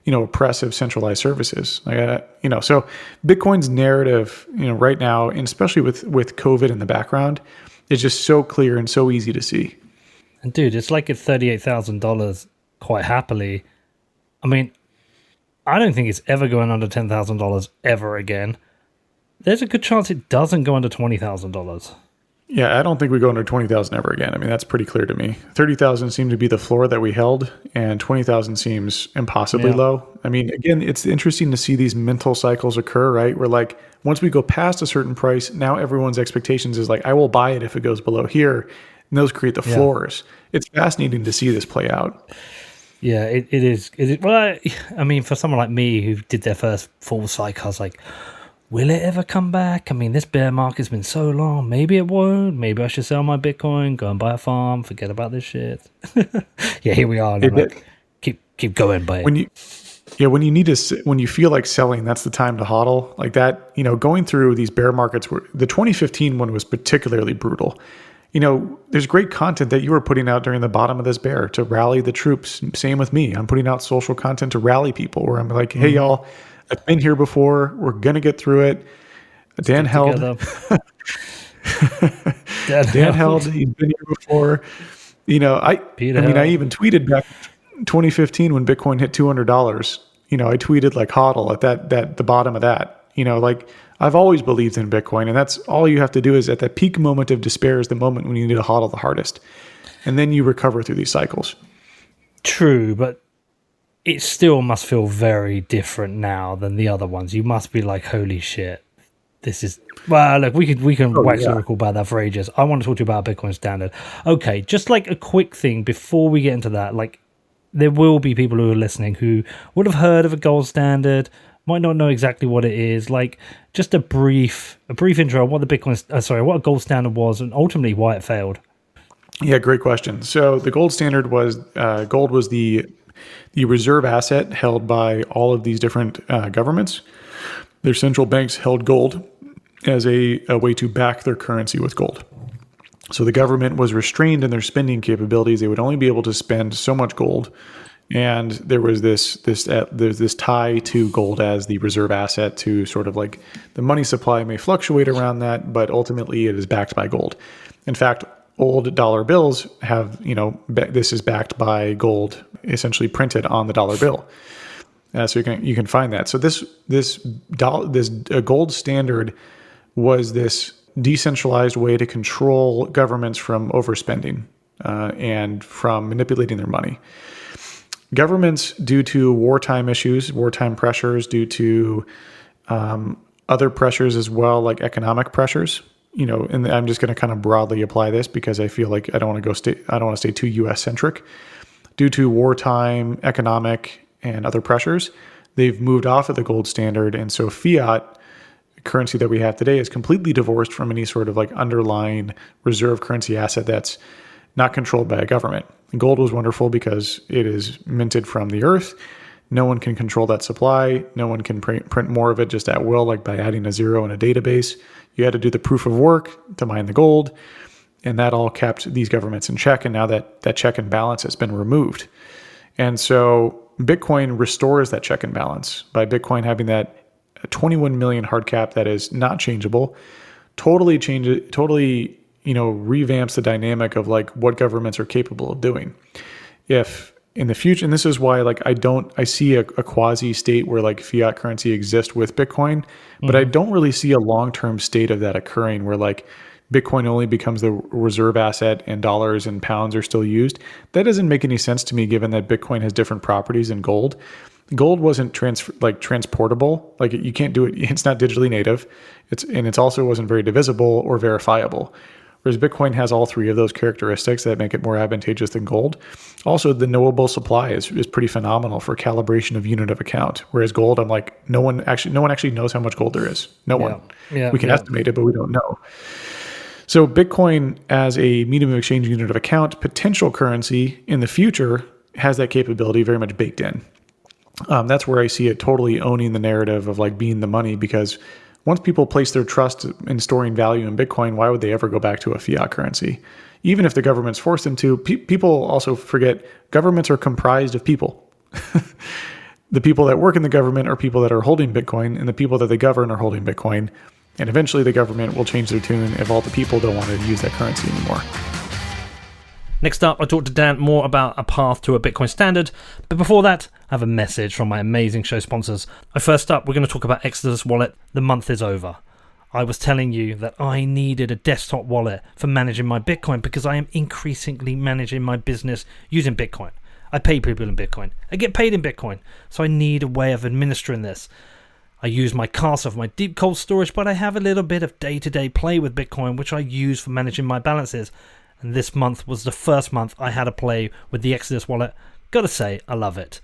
oppressive centralized services. So Bitcoin's narrative, right now, and especially with COVID in the background, is just so clear and so easy to see. And dude, it's like at $38,000 quite happily. I mean, I don't think it's ever going under $10,000 ever again. There's a good chance it doesn't go under $20,000. Yeah, I don't think we go under 20,000 ever again. I mean, that's pretty clear to me. 30,000 seemed to be the floor that we held, and 20,000 seems impossibly low. I mean, again, it's interesting to see these mental cycles occur, right? Where like once we go past a certain price, now everyone's expectations is like, I will buy it if it goes below here, and those create the floors. It's fascinating to see this play out. Yeah, it is. Well, I mean, for someone like me who did their first full cycle, I was like, will it ever come back? I mean, this bear market's been so long. Maybe it won't. Maybe I should sell my Bitcoin, go and buy a farm, forget about this shit. Yeah, here we are. And I'm like, keep going, but when you feel like selling, that's the time to hodl. Like that, going through these bear markets, the 2015 one was particularly brutal. There's great content that you were putting out during the bottom of this bear to rally the troops. Same with me. I'm putting out social content to rally people where I'm like, hey, y'all, I've been here before. We're going to get through it. Dan held. Dan held. He's been here before. I even tweeted back 2015 when Bitcoin hit $200. I tweeted like hodl at the bottom of that. I've always believed in Bitcoin, and that's all you have to do is at that peak moment of despair is the moment when you need to hodl the hardest. And then you recover through these cycles. True, but it still must feel very different now than the other ones. You must be like, holy shit, this is... Well, look, we can wax lyrical about that for ages. I want to talk to you about Bitcoin Standard. Okay, just like a quick thing before we get into that, like there will be people who are listening who would have heard of a gold standard, might not know exactly what it is. Like just a brief intro on what what a gold standard was and ultimately why it failed. Yeah, great question. So the gold standard was gold was the reserve asset held by all of these different governments. Their central banks held gold as a way to back their currency with gold. So the government was restrained in their spending capabilities. They would only be able to spend so much gold. And there was this tie to gold as the reserve asset to sort of like the money supply may fluctuate around that, but ultimately it is backed by gold. In fact, old dollar bills have, this is backed by gold essentially printed on the dollar bill. So you can find that. So this gold standard was this decentralized way to control governments from overspending and from manipulating their money. Governments, due to wartime issues, wartime pressures, due to other pressures as well, like economic pressures, and I'm just going to kind of broadly apply this because I feel like I don't want to stay too U.S. centric. Due to wartime, economic, and other pressures, they've moved off of the gold standard, and so fiat currency that we have today is completely divorced from any sort of like underlying reserve currency asset that's not controlled by a government. Gold was wonderful because it is minted from the earth. No one can control that supply. No one can print more of it just at will, like by adding a zero in a database. You had to do the proof of work to mine the gold, and that all kept these governments in check. And now that check and balance has been removed. And so Bitcoin restores that check and balance by Bitcoin having that 21 million hard cap that is not changeable, totally revamps the dynamic of like what governments are capable of doing. If in the future, and this is why like I see a quasi state where like fiat currency exists with Bitcoin, but I don't really see a long-term state of that occurring where like Bitcoin only becomes the reserve asset and dollars and pounds are still used. That doesn't make any sense to me given that Bitcoin has different properties than gold. Gold wasn't transportable. Like you can't do it. It's not digitally native. It's also wasn't very divisible or verifiable. Whereas Bitcoin has all three of those characteristics that make it more advantageous than gold. Also, the knowable supply is pretty phenomenal for calibration of unit of account. Whereas gold, I'm like, no one actually knows how much gold there is. No one. Yeah, we can estimate it, but we don't know. So Bitcoin as a medium of exchange unit of account, potential currency in the future has that capability very much baked in. That's where I see it totally owning the narrative of like being the money, because once people place their trust in storing value in Bitcoin, why would they ever go back to a fiat currency? Even if the government's forced them to, people also forget governments are comprised of people. the people that work in the government are people that are holding Bitcoin, and the people that they govern are holding Bitcoin. And eventually the government will change their tune if all the people don't want to use that currency anymore. Next up, I talked to Dan more about a path to a Bitcoin standard, but before that, I have a message from my amazing show sponsors. First up, we're going to talk about Exodus Wallet. The month is over. I was telling you that I needed a desktop wallet for managing my Bitcoin because I am increasingly managing my business using Bitcoin. I pay people in Bitcoin. I get paid in Bitcoin. So I need a way of administering this. I use my Casa for my deep cold storage, but I have a little bit of day-to-day play with Bitcoin, which I use for managing my balances. And this month was the first month I had a play with the Exodus wallet. Gotta say, I love it.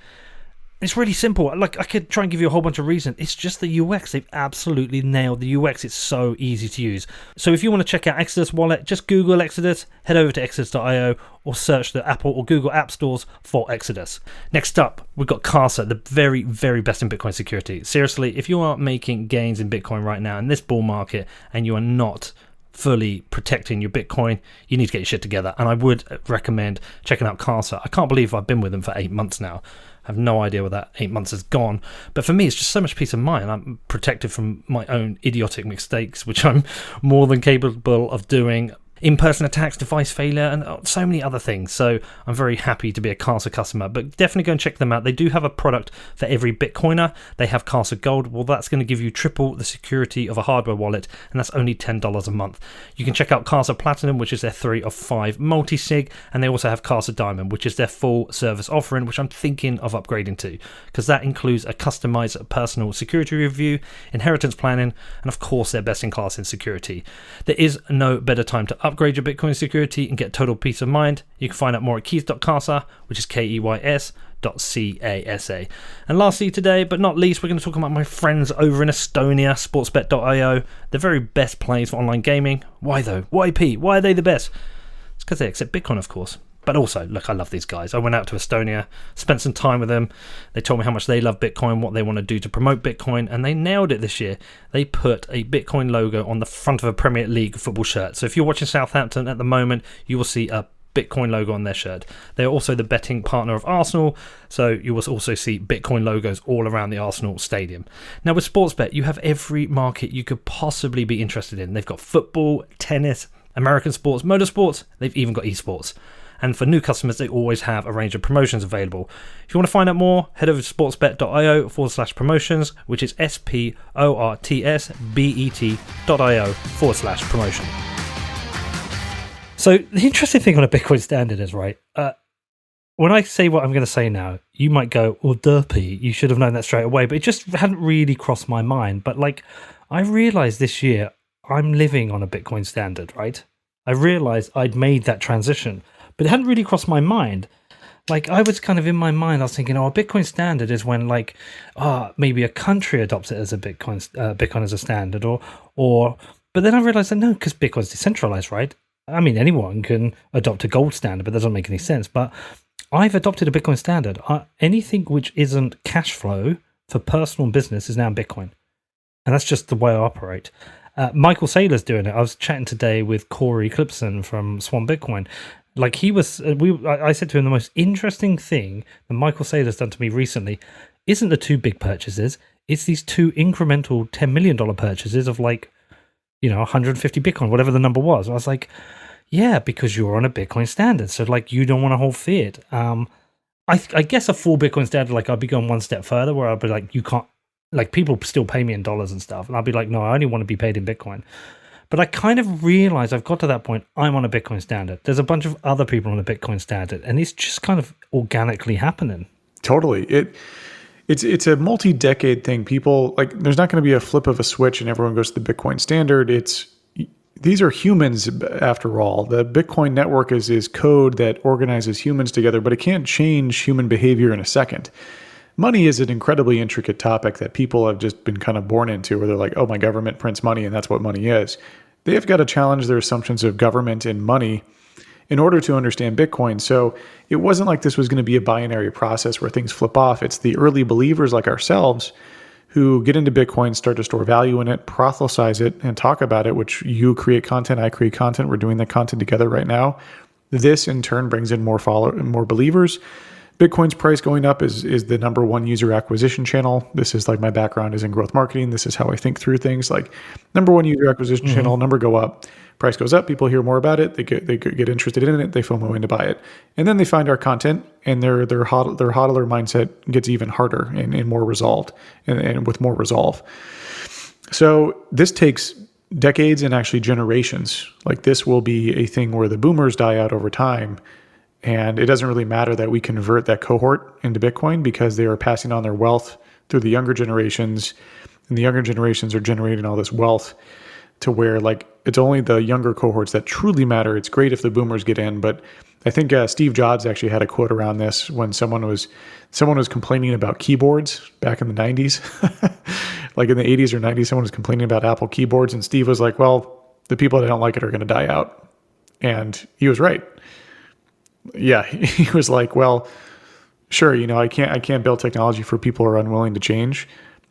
It's really simple. Like, I could try and give you a whole bunch of reasons. It's just the UX. They've absolutely nailed the UX. It's so easy to use. So if you want to check out Exodus Wallet, just Google Exodus, head over to exodus.io, or search the Apple or Google App Stores for Exodus. Next up, we've got Casa, the very, very best in Bitcoin security. Seriously, if you are making gains in Bitcoin right now in this bull market and you are not fully protecting your Bitcoin, you need to get your shit together. And I would recommend checking out Casa. I can't believe I've been with them for 8 months now. I have no idea where that 8 months has gone. But for me, it's just so much peace of mind. I'm protected from my own idiotic mistakes, which I'm more than capable of doing. In-person attacks, device failure, and so many other things. So I'm very happy to be a Casa customer, but definitely go and check them out. They do have a product for every Bitcoiner. They have Casa Gold. Well, that's going to give you triple the security of a hardware wallet, and that's only $10 a month. You can check out Casa Platinum, which is their 3 of 5 multi-sig, and they also have Casa Diamond, which is their full service offering, which I'm thinking of upgrading to, because that includes a customized personal security review, inheritance planning, and of course, they're best in class in security. There is no better time to upgrade your Bitcoin security and get total peace of mind. You can find out more at keys.casa, which is keys.casa. And lastly today, but not least, we're going to talk about my friends over in Estonia, sportsbet.io. The very best place for online gaming. Why though? Why, Pete? Why are they the best? It's because they accept Bitcoin, of course. But also, look, I love these guys. I went out to Estonia, spent some time with them. They told me how much they love Bitcoin, what they want to do to promote Bitcoin, and they nailed it this year. They put a Bitcoin logo on the front of a Premier League football shirt. So if you're watching Southampton at the moment, you will see a Bitcoin logo on their shirt. They're also the betting partner of Arsenal, so you will also see Bitcoin logos all around the Arsenal stadium. Now with Sportsbet, you have every market you could possibly be interested in. They've got football, tennis, American sports, motorsports, they've even got esports. And for new customers, they always have a range of promotions available. If you want to find out more, head over to sportsbet.io/promotions, which is sportsbet.io/promotion. So the interesting thing on a Bitcoin standard is, right, when I say what I'm going to say now, you might go, well, derpy, you should have known that straight away. But it just hadn't really crossed my mind. But like, I realized this year, I'm living on a Bitcoin standard, right? I realized I'd made that transition. But it hadn't really crossed my mind. Like, I was kind of in my mind, I was thinking, a Bitcoin standard is when, like, maybe a country adopts it as a Bitcoin as a standard, or. But then I realized that no, because Bitcoin's decentralized, right? I mean, anyone can adopt a gold standard, but that doesn't make any sense. But I've adopted a Bitcoin standard. Anything which isn't cash flow for personal and business is now in Bitcoin, and that's just the way I operate. Michael Saylor's doing it. I was chatting today with Corey Clipson from Swan Bitcoin. Like he was, I said to him, the most interesting thing that Michael Saylor's done to me recently isn't the 2 big purchases. It's these 2 incremental $10 million purchases of 150 Bitcoin, whatever the number was. I was like, yeah, because you're on a Bitcoin standard. So like, you don't want to hold fiat. I guess a full Bitcoin standard, like I'd be going one step further where I'd be like, you can't, like people still pay me in dollars and stuff. And I'll be like, no, I only want to be paid in Bitcoin. But I kind of realized I've got to that point, I'm on a Bitcoin standard. There's a bunch of other people on a Bitcoin standard, and it's just kind of organically happening. Totally. It's a multi-decade thing. People, like, there's not going to be a flip of a switch and everyone goes to the Bitcoin standard. These are humans after all. The Bitcoin network is code that organizes humans together, but it can't change human behavior in a second. Money is an incredibly intricate topic that people have just been kind of born into, where they're like, oh, my government prints money and that's what money is. They have got to challenge their assumptions of government and money in order to understand Bitcoin. So it wasn't like this was going to be a binary process where things flip off. It's the early believers like ourselves who get into Bitcoin, start to store value in it, proselytize it, and talk about it, which you create content, I create content. We're doing that content together right now. This in turn brings in more believers. Bitcoin's price going up is the number one user acquisition channel. This is like my background is in growth marketing. This is how I think through things. Like number one user acquisition channel, number go up, price goes up, people hear more about it, they get interested in it, they FOMO in to buy it. And then they find our content and their hodler mindset gets even harder and more resolved and with more resolve. So this takes decades and actually generations. Like this will be a thing where the boomers die out over time. And it doesn't really matter that we convert that cohort into Bitcoin because they are passing on their wealth through the younger generations. And the younger generations are generating all this wealth to where like it's only the younger cohorts that truly matter. It's great if the boomers get in, but I think Steve Jobs actually had a quote around this when someone was complaining about keyboards back in the 90s. Like in the 80s or 90s, someone was complaining about Apple keyboards, and Steve was like, well, the people that don't like it are going to die out. And he was right. Yeah, he was like, well, sure, I can't build technology for people who are unwilling to change.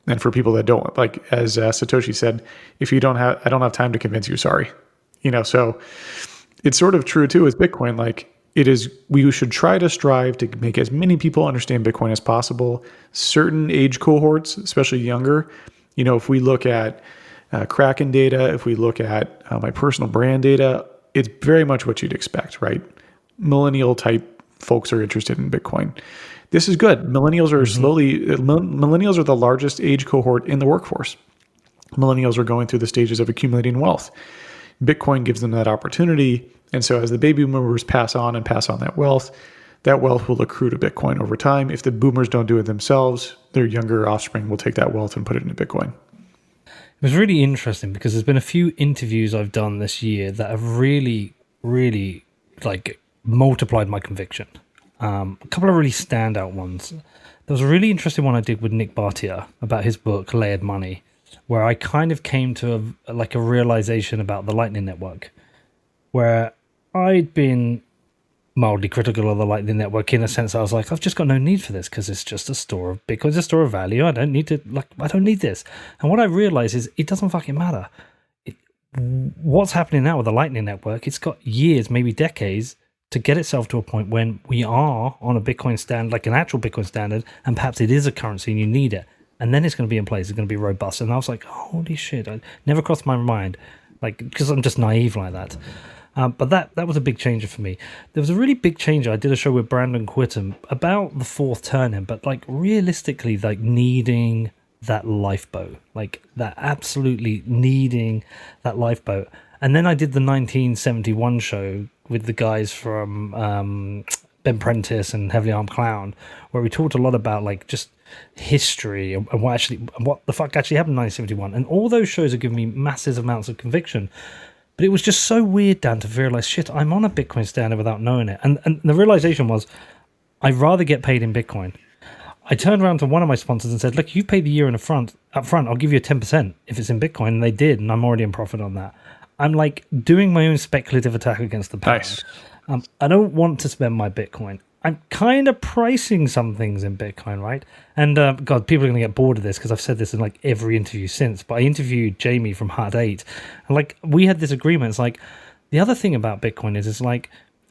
And for people that don't, like as Satoshi said, if you don't have, I don't have time to convince you, sorry. So it's sort of true too with Bitcoin. Like we should try to strive to make as many people understand Bitcoin as possible. Certain age cohorts, especially younger, if we look at Kraken data, if we look at my personal brand data, it's very much what you'd expect, right? Millennial type folks are interested in Bitcoin. This is good. Millennials are millennials are the largest age cohort in the workforce. Millennials are going through the stages of accumulating wealth. Bitcoin gives them that opportunity. And so as the baby boomers pass on that wealth will accrue to Bitcoin over time. If the boomers don't do it themselves, their younger offspring will take that wealth and put it into Bitcoin. It was really interesting because there's been a few interviews I've done this year that have really, really like multiplied my conviction. A couple of really standout ones. There was a really interesting one I did with Nick Bhatia about his book Layered Money, where I kind of came to a realization about the Lightning Network, where I'd been mildly critical of the Lightning Network in a sense. I was like, I've just got no need for this because it's just a store of Bitcoin's a store of value. I don't need this. And what I realized is it doesn't fucking matter. What's happening now with the Lightning Network, it's got years, maybe decades, to get itself to a point when we are on a Bitcoin standard, like an actual Bitcoin standard, and perhaps it is a currency and you need it. And then it's going to be in place. It's going to be robust. And I was like, holy shit. It never crossed my mind, because I'm just naive like that. But that was a big changer for me. There was a really big changer. I did a show with Brandon Quittem about the fourth turn-in, but realistically, needing that lifeboat, that absolutely needing that lifeboat. And then I did the 1971 show with the guys from Ben Prentice and Heavily Armed Clown, where we talked a lot about just history and what the fuck actually happened in 1971. And all those shows have given me massive amounts of conviction. But it was just so weird, Dan, to realize, shit, I'm on a Bitcoin standard without knowing it. And the realization was, I'd rather get paid in Bitcoin. I turned around to one of my sponsors and said, look, you paid the year up front, I'll give you 10% if it's in Bitcoin. And they did, and I'm already in profit on that. I'm doing my own speculative attack against the pound. Nice. I don't want to spend my Bitcoin. I'm kind of pricing some things in Bitcoin, right? And God, people are going to get bored of this because I've said this in every interview since. But I interviewed Jamie from Hard 8, and we had this agreement. It's the other thing about Bitcoin is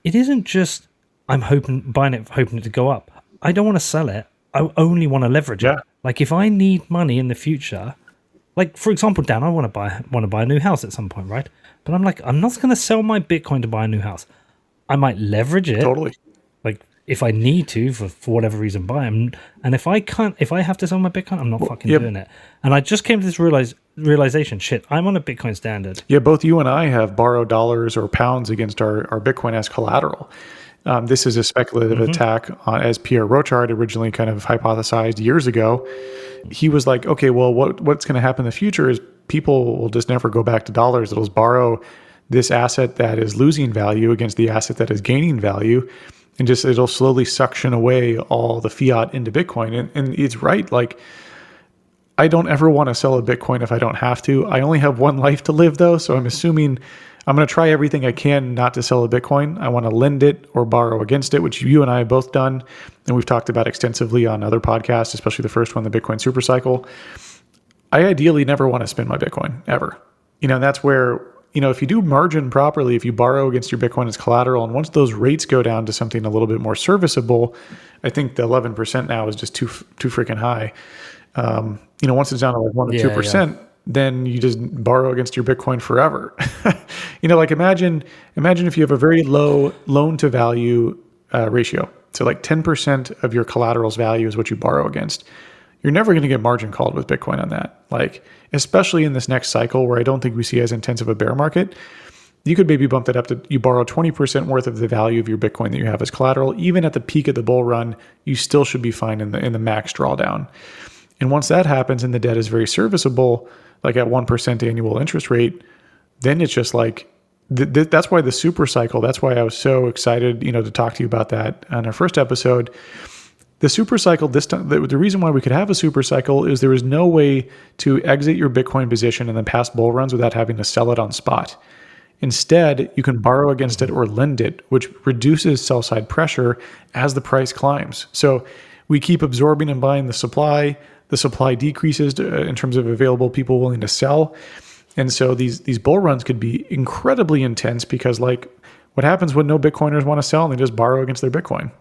it isn't just I'm buying it, hoping it to go up. I don't want to sell it. I only want to leverage it. If I need money in the future, for example, Dan, I want to buy a new house at some point, right? But I'm I'm not going to sell my Bitcoin to buy a new house. I might leverage it. Totally. If I need to, for whatever reason, buy them. And if I have to sell my Bitcoin, I'm not fucking doing it. And I just came to this realization, shit, I'm on a Bitcoin standard. Yeah, both you and I have borrowed dollars or pounds against our Bitcoin as collateral. This is a speculative attack as Pierre Rochard originally kind of hypothesized years ago. He was like, okay, well, what's going to happen in the future is people will just never go back to dollars. It'll borrow this asset that is losing value against the asset that is gaining value. And it'll slowly suction away all the fiat into Bitcoin. And it's right. I don't ever want to sell a Bitcoin if I don't have to. I only have one life to live, though. So I'm assuming I'm going to try everything I can not to sell a Bitcoin. I want to lend it or borrow against it, which you and I have both done. And we've talked about extensively on other podcasts, especially the first one, the Bitcoin Super Cycle. I ideally never want to spend my Bitcoin ever. And that's where if you do margin properly, if you borrow against your Bitcoin as collateral, and once those rates go down to something a little bit more serviceable, I think the 11% now is just too freaking high. Once it's down to like 1 or 2%, then you just borrow against your Bitcoin forever. Like imagine if you have a very low loan to value ratio. So like 10% of your collateral's value is what you borrow against. You're never going to get margin called with Bitcoin on that. Like, especially in this next cycle where I don't think we see as intense of a bear market, you could maybe bump that up to you borrow 20% worth of the value of your Bitcoin that you have as collateral. Even at the peak of the bull run, you still should be fine in the max drawdown. And once that happens and the debt is very serviceable, like at 1% annual interest rate, then it's just like, that's why the super cycle, that's why I was so excited, to talk to you about that on our first episode. The super cycle this time, the reason why we could have a super cycle is there is no way to exit your Bitcoin position in the past bull runs without having to sell it on spot. Instead, you can borrow against it or lend it, which reduces sell side pressure as the price climbs. So we keep absorbing and buying the supply decreases in terms of available people willing to sell. And so these bull runs could be incredibly intense because like what happens when no Bitcoiners want to sell and they just borrow against their Bitcoin?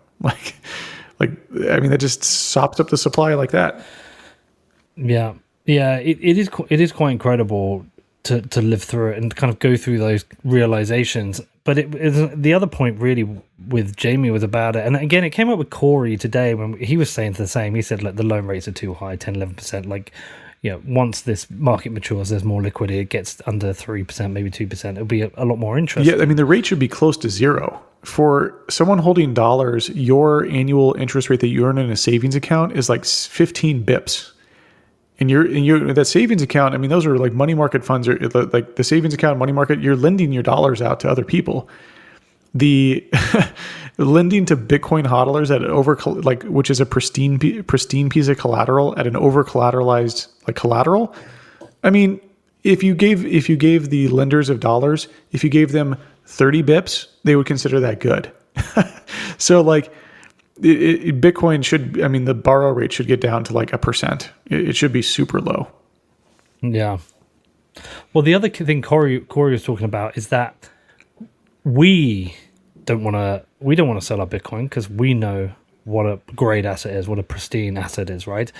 That just sops up the supply like that. Yeah. It is quite incredible to live through it and kind of go through those realizations. But the other point really with Jamie was about it. And again, it came up with Corey today when he was saying the same. He said, the loan rates are too high, 10, 11%. Like, once this market matures, there's more liquidity. It gets under 3%, maybe 2%. It'll be a lot more interest. Yeah, the rate should be close to zero. For someone holding dollars, your annual interest rate that you earn in a savings account is like 15 bips. And that savings account, those are like money market funds, or like the savings account, money market, you're lending your dollars out to other people. The lending to Bitcoin hodlers at which is a pristine piece of collateral at an over collateralized collateral. If you gave the lenders of dollars, if you gave them 30 bips, they would consider that good. So Bitcoin should, the borrow rate should get down to like 1%. It should be super low. Yeah. Well, the other thing Corey was talking about is that we don't want to sell our Bitcoin because we know what a great asset is, what a pristine asset is, right?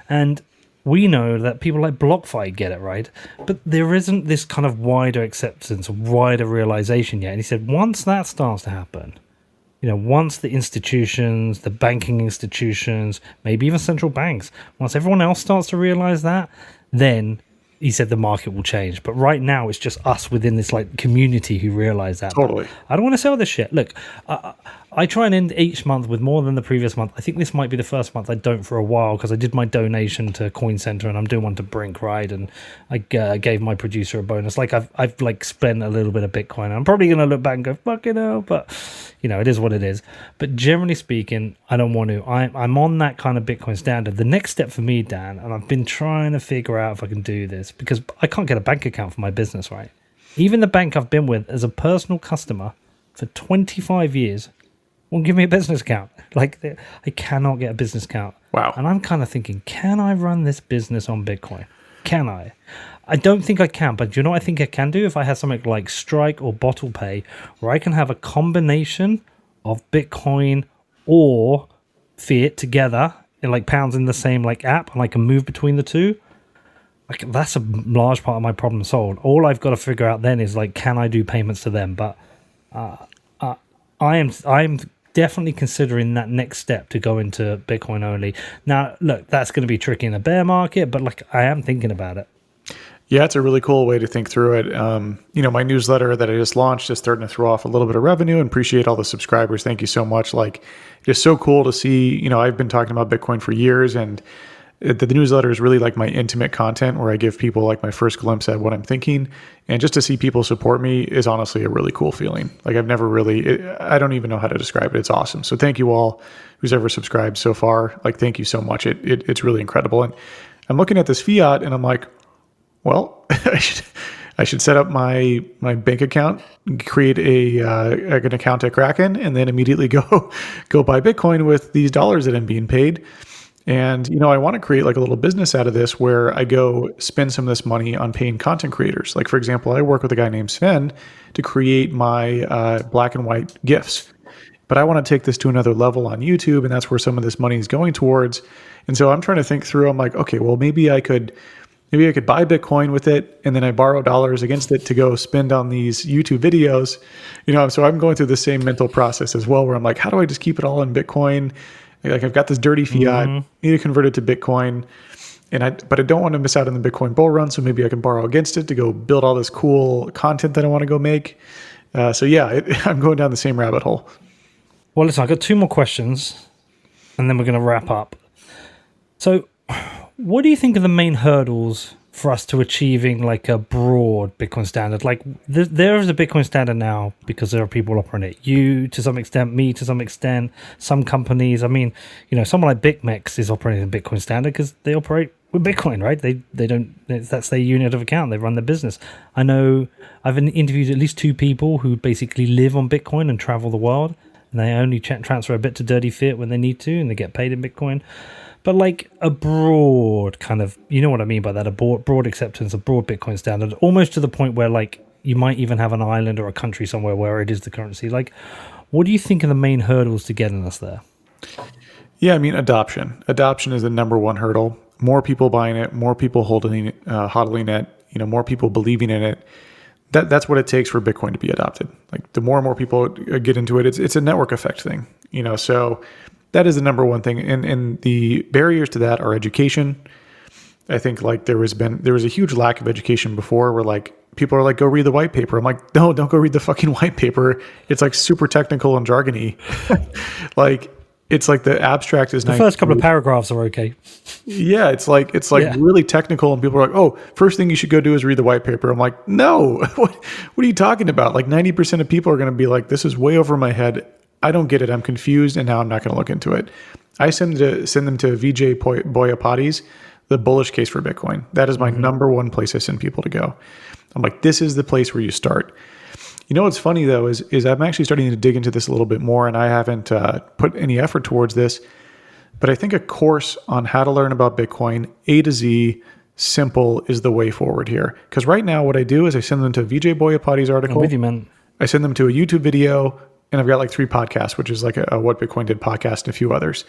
And we know that people like BlockFi get it, right? But there isn't this kind of wider acceptance, wider realization yet. And he said once that starts to happen, once the institutions, the banking institutions, maybe even central banks, once everyone else starts to realize that, then he said the market will change. But right now, it's just us within this community who realize that. Totally. I don't want to sell this shit. Look, I try and end each month with more than the previous month. I think this might be the first month I don't for a while because I did my donation to Coin Center and I'm doing one to Brink, right? And I gave my producer a bonus. I've spent a little bit of Bitcoin. I'm probably going to look back and go, fucking hell, but it is what it is. But generally speaking, I don't want to. I'm on that kind of Bitcoin standard. The next step for me, Dan, and I've been trying to figure out if I can do this because I can't get a bank account for my business, right? Even the bank I've been with as a personal customer for 25 years won't give me a business account. I cannot get a business account. Wow. And I'm kind of thinking, can I run this business on Bitcoin? Can I? I don't think I can, but do you know what I think I can do? If I have something like Strike or Bottle Pay, where I can have a combination of Bitcoin or fiat together in pounds in the same app, and I can move between the two. That's a large part of my problem solved. All I've got to figure out then is can I do payments to them? But I am definitely considering that next step to go into Bitcoin only. Now, look, that's going to be tricky in a bear market, but I am thinking about it. Yeah, it's a really cool way to think through it. My newsletter that I just launched is starting to throw off a little bit of revenue, and appreciate all the subscribers. Thank you so much. It's so cool to see, I've been talking about Bitcoin for years, and the newsletter is really my intimate content where I give people my first glimpse at what I'm thinking. And just to see people support me is honestly a really cool feeling. I've never really, I don't even know how to describe it. It's awesome. So thank you all who's ever subscribed so far. Thank you so much. It's really incredible. And I'm looking at this fiat and I'm like, well, I should set up my bank account, create an account at Kraken, and then immediately go buy Bitcoin with these dollars that I'm being paid. And, I want to create like a little business out of this where I go spend some of this money on paying content creators. Like, for example, I work with a guy named Sven to create my black and white GIFs. But I want to take this to another level on YouTube, and that's where some of this money is going towards. And so I'm trying to think through, I'm like, okay, well, maybe I could buy Bitcoin with it, and then I borrow dollars against it to go spend on these YouTube videos. So I'm going through the same mental process as well, where I'm like, how do I just keep it all in Bitcoin? Like, I've got this dirty fiat, need to convert it to Bitcoin, but I don't want to miss out on the Bitcoin bull run, so maybe I can borrow against it to go build all this cool content that I want to go make. I'm going down the same rabbit hole. Well, listen, I've got 2 more questions, and then we're going to wrap up. So, what do you think are the main hurdles for us to achieving like a broad Bitcoin standard? Like, there is a Bitcoin standard now because there are people operating it. You, to some extent, me, to some extent, some companies. I mean, someone like BitMEX is operating the Bitcoin standard because they operate with Bitcoin, right? They don't. That's their unit of account. They run their business. I know I've interviewed at least 2 people who basically live on Bitcoin and travel the world, and they only transfer a bit to Dirty Fiat when they need to, and they get paid in Bitcoin. But like a broad kind of, you know what I mean by that, a broad acceptance, a broad Bitcoin standard, almost to the point where like you might even have an island or a country somewhere where it is the currency. Like, what do you think are the main hurdles to getting us there? Yeah, I mean, adoption. Adoption is the number one hurdle. More people buying it, more people hodling it, more people believing in it. That's what it takes for Bitcoin to be adopted. Like, the more and more people get into it, it's a network effect thing, so that is the number one thing. And the barriers to that are education. I think like there was a huge lack of education before, where like people are like, go read the white paper. I'm like, no, don't go read the fucking white paper. It's like super technical and jargony. Like, it's like the abstract is the first couple of paragraphs are okay. Yeah, it's like really technical, and people are like, oh, first thing you should go do is read the white paper. I'm like, no, what are you talking about? Like 90% of people are going to be like, this is way over my head. I don't get it. I'm confused, and now I'm not going to look into it. I send them to Vijay Boyapati's The Bullish Case for Bitcoin. That is my number one place I send people to go. I'm like, this is the place where you start. What's funny though is I'm actually starting to dig into this a little bit more, and I haven't put any effort towards this. But I think a course on how to learn about Bitcoin, A to Z, simple, is the way forward here. Because right now, what I do is I send them to Vijay Boyapati's article. I'm with you, man. I send them to a YouTube video. And I've got like 3 podcasts, which is like a What Bitcoin Did podcast and a few others.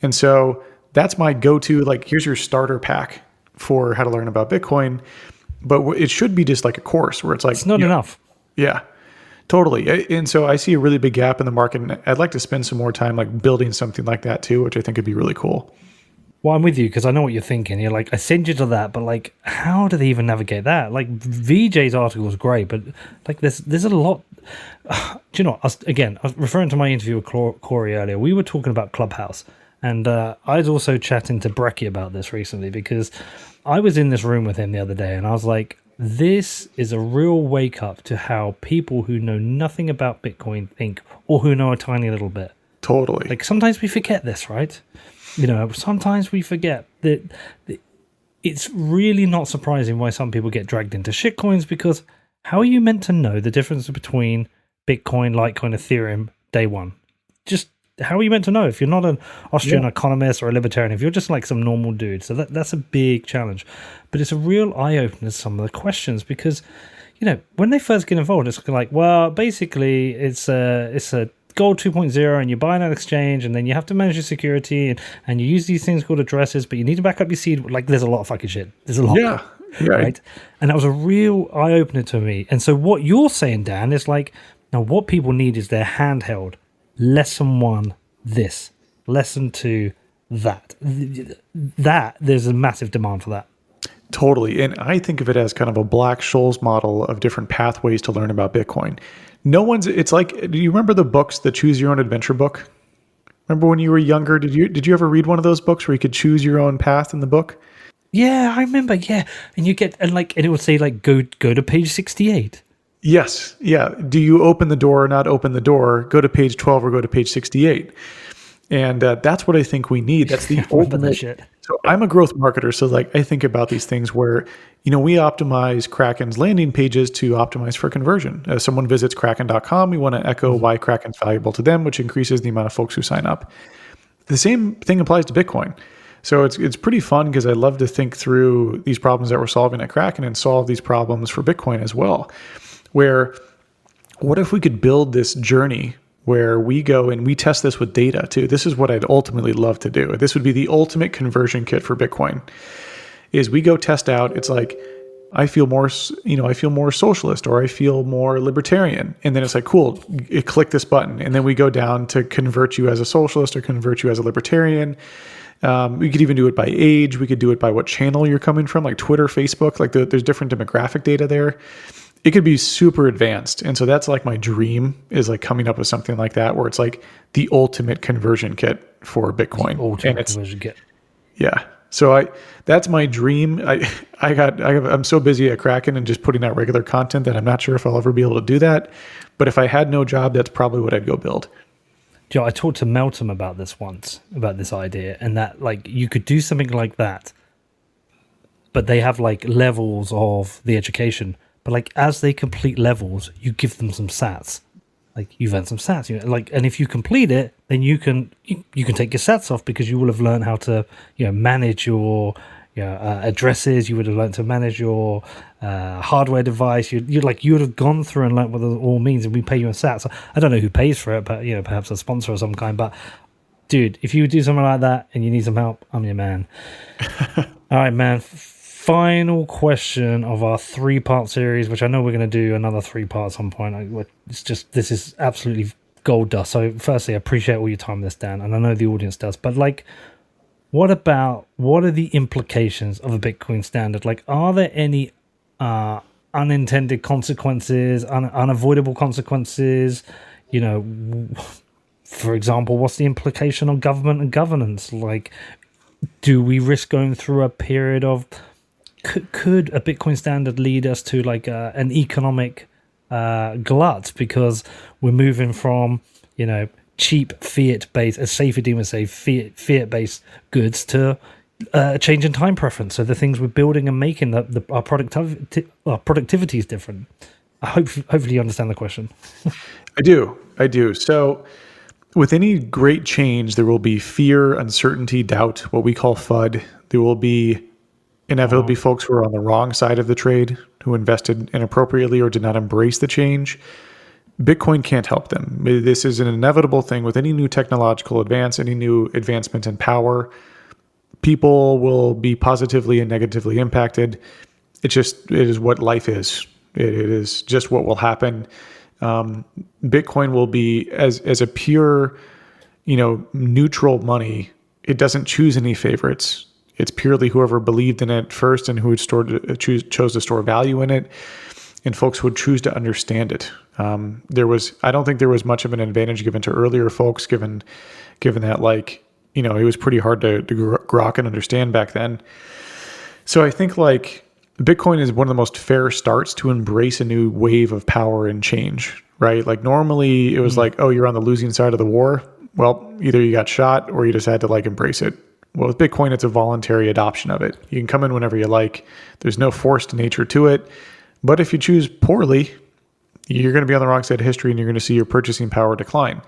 And so that's my go-to, like, here's your starter pack for how to learn about Bitcoin. But it should be just like a course where it's like... It's not enough. Yeah, totally. And so I see a really big gap in the market, and I'd like to spend some more time like building something like that too, which I think would be really cool. Well, I'm with you because I know what you're thinking. You're like, I send you to that, but like, how do they even navigate that? Like, VJ's article is great, but like, there's a lot. Do you know? I was referring to my interview with Corey earlier. We were talking about Clubhouse, and I was also chatting to Brecky about this recently because I was in this room with him the other day, and I was like, this is a real wake up to how people who know nothing about Bitcoin think, or who know a tiny little bit. Totally. Like, sometimes we forget this, right? Sometimes we forget that it's really not surprising why some people get dragged into shitcoins, because how are you meant to know the difference between Bitcoin, Litecoin, Ethereum day one? Just how are you meant to know if you're not an Austrian economist or a libertarian, if you're just like some normal dude? So that's a big challenge. But it's a real eye-opener to some of the questions, because, when they first get involved, it's like, well, basically it's a Gold 2.0, and you buy on an exchange, and then you have to manage your security, and you use these things called addresses, but you need to back up your seed. Like, there's a lot of fucking shit. There's a lot. Yeah. Right? And that was a real eye-opener to me. And so what you're saying, Dan, is like, now what people need is their handheld. Lesson 1, this. Lesson 2, that. There's a massive demand for that. Totally. And I think of it as kind of a Black-Scholes model of different pathways to learn about Bitcoin. It's like, do you remember the books, the Choose Your Own Adventure book? Remember when you were younger, did you ever read one of those books where you could choose your own path in the book? Yeah, I remember, yeah. And you get, and it would say like, go to page 68. Yes. Yeah. Do you open the door or not open the door? Go to page 12 or go to page 68. And that's what I think we need. That's the ultimate shit. So I'm a growth marketer. So like, I think about these things where, we optimize Kraken's landing pages to optimize for conversion. As someone visits Kraken.com, we want to echo why Kraken's valuable to them, which increases the amount of folks who sign up. The same thing applies to Bitcoin. So it's pretty fun because I love to think through these problems that we're solving at Kraken and solve these problems for Bitcoin as well. Where what if we could build this journey where we go and we test this with data too? This is what I'd ultimately love to do. This would be the ultimate conversion kit for Bitcoin. Is we go test out. It's like, I feel more socialist, or I feel more libertarian. And then it's like, cool, click this button. And then we go down to convert you as a socialist or convert you as a libertarian. We could even do it by age. We could do it by what channel you're coming from, like Twitter, Facebook, like there's different demographic data there. It could be super advanced. And so that's like my dream, is like coming up with something like that, where it's like the ultimate conversion kit for Bitcoin. Ultimate conversion kit. Yeah. So that's my dream. I'm so busy at Kraken and just putting out regular content that I'm not sure if I'll ever be able to do that. But if I had no job, that's probably what I'd go build. Joe, I talked to Meltem about this once, about this idea, and that like you could do something like that, but they have like levels of the education. But like as they complete levels, you give them some sats. Like you've earned some sats, and if you complete it, then you can take your sats off, because you will have learned how to manage your addresses. You would have learned to manage your hardware device. You would have gone through and learned what it all means, and we pay you in sats. I don't know who pays for it, but perhaps a sponsor of some kind. But dude, if you do something like that and you need some help, I'm your man. All right, man. Final question of our 3-part series, which I know we're going to do another 3-part at some point. This is absolutely gold dust. So firstly, I appreciate all your time with this, Dan, and I know the audience does. But like, what are the implications of a Bitcoin standard? Like, are there any unintended consequences, unavoidable consequences? For example, what's the implication on government and governance? Like, do we risk going through a period of... Could a Bitcoin standard lead us to like an economic glut, because we're moving from cheap fiat-based, as Saifedean would say, fiat-based goods to a change in time preference? So the things we're building and making, our productivity is different. Hopefully you understand the question. I do. So with any great change, there will be fear, uncertainty, doubt, what we call FUD. There will be inevitably folks who are on the wrong side of the trade, who invested inappropriately or did not embrace the change. Bitcoin can't help them. This is an inevitable thing with any new technological advance, any new advancement in power. People will be positively and negatively impacted. It is what life is. It is just what will happen. Bitcoin will be as a pure, neutral money. It doesn't choose any favorites. It's purely whoever believed in it first and who chose to store value in it, and folks who would choose to understand it. I don't think there was much of an advantage given to earlier folks, given that it was pretty hard to grok and understand back then. So I think like Bitcoin is one of the most fair starts to embrace a new wave of power and change, right? Like normally it was like, oh, you're on the losing side of the war. Well, either you got shot or you just had to like embrace it. Well, with Bitcoin, it's a voluntary adoption of it. You can come in whenever you like. There's no forced nature to it. But if you choose poorly, you're going to be on the wrong side of history, and you're going to see your purchasing power decline.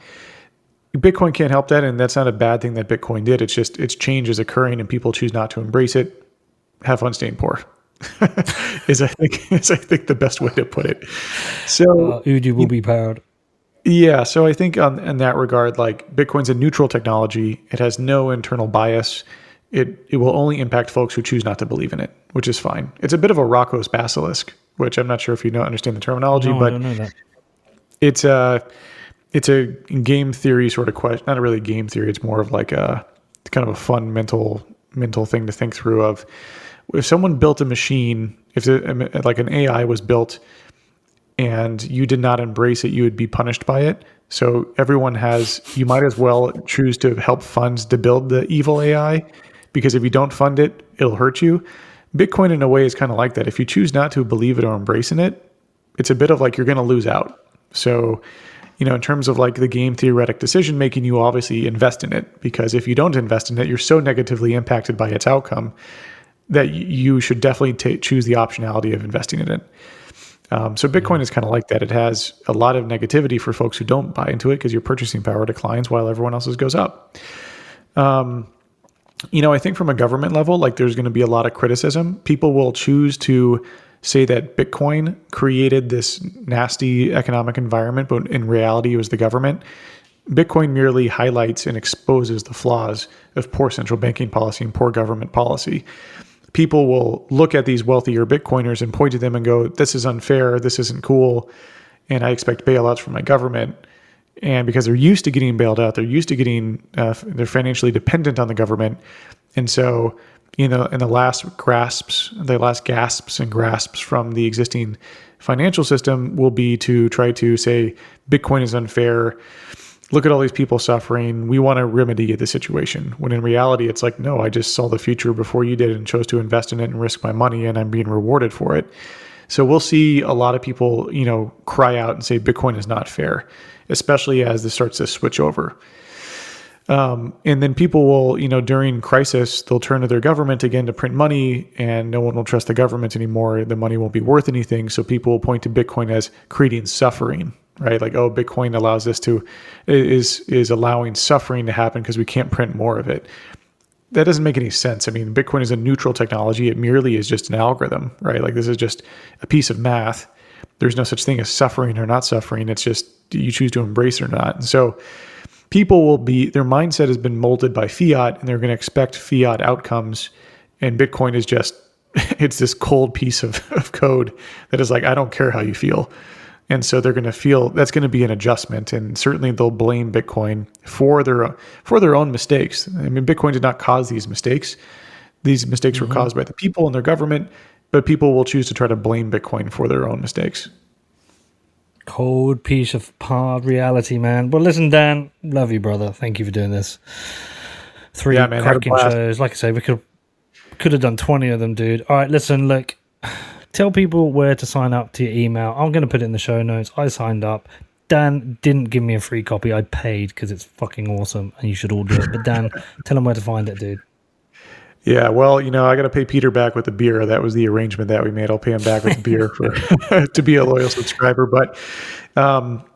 Bitcoin can't help that, and that's not a bad thing that Bitcoin did. It's just change is occurring, and people choose not to embrace it. Have fun staying poor. is I think the best way to put it. So Udu will be proud. Yeah, so I think in that regard, like Bitcoin's a neutral technology. It has no internal bias. It will only impact folks who choose not to believe in it, which is fine. It's a bit of a Rocco's basilisk, which I'm not sure if you understand the terminology, but I don't know that. It's a game theory sort of question. Not really game theory. It's more of like a kind of a fun mental thing to think through. Of if someone built a machine, like an AI was built, and you did not embrace it, you would be punished by it. So you might as well choose to help funds to build the evil AI, because if you don't fund it, it'll hurt you. Bitcoin in a way is kind of like that. If you choose not to believe it or embrace in it, it's a bit of like you're going to lose out. So, in terms of like the game theoretic decision making, you obviously invest in it, because if you don't invest in it, you're so negatively impacted by its outcome that you should definitely choose the optionality of investing in it. So Bitcoin is kind of like that. It has a lot of negativity for folks who don't buy into it, because your purchasing power declines while everyone else's goes up. I think from a government level, like there's going to be a lot of criticism. People will choose to say that Bitcoin created this nasty economic environment, but in reality, it was the government. Bitcoin merely highlights and exposes the flaws of poor central banking policy and poor government policy. People will look at these wealthier Bitcoiners and point to them and go, this is unfair, this isn't cool, and I expect bailouts from my government. And because they're used to getting bailed out, they're used to getting, they're financially dependent on the government. And so, in the last gasps and grasps from the existing financial system will be to try to say, Bitcoin is unfair. Look at all these people suffering. We want to remedy the situation. When in reality, it's like, no, I just saw the future before you did and chose to invest in it and risk my money, and I'm being rewarded for it. So we'll see a lot of people, cry out and say Bitcoin is not fair, especially as this starts to switch over. And then people will, during crisis, they'll turn to their government again to print money, and no one will trust the government anymore. The money won't be worth anything. So people will point to Bitcoin as creating suffering, right? Like, oh, Bitcoin allows this is allowing suffering to happen because we can't print more of it. That doesn't make any sense. I mean, Bitcoin is a neutral technology. It merely is just an algorithm, right? Like, this is just a piece of math. There's no such thing as suffering or not suffering. It's just you choose to embrace it or not. And so people their mindset has been molded by fiat, and they're going to expect fiat outcomes. And Bitcoin is just, it's this cold piece of code that is like, I don't care how you feel. And so they're going to feel that's going to be an adjustment, and certainly they'll blame Bitcoin for their own mistakes. I mean, Bitcoin did not cause these mistakes. These mistakes were caused by the people and their government, but people will choose to try to blame Bitcoin for their own mistakes. Cold piece of hard reality, man. Well, listen, Dan, love you, brother. Thank you for doing this. 3 cracking shows. Like I say, we could have done 20 of them, dude. All right, listen, look. Tell people where to sign up to your email. I'm going to put it in the show notes. I signed up. Dan didn't give me a free copy. I paid because it's fucking awesome and you should all do it. But Dan, tell them where to find it, dude. Yeah, well, I got to pay Peter back with the beer. That was the arrangement that we made. I'll pay him back with the beer to be a loyal subscriber. But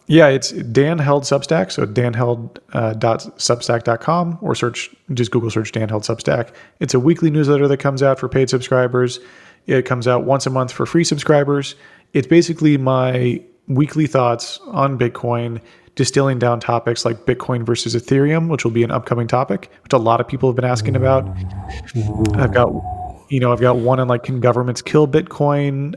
it's Dan Held Substack. So danheld.substack.com or just Google search Dan Held Substack. It's a weekly newsletter that comes out for paid subscribers. It comes out once a month for free subscribers. It's basically my weekly thoughts on Bitcoin, distilling down topics like Bitcoin versus Ethereum, which will be an upcoming topic, which a lot of people have been asking about. I've got one on like, can governments kill Bitcoin?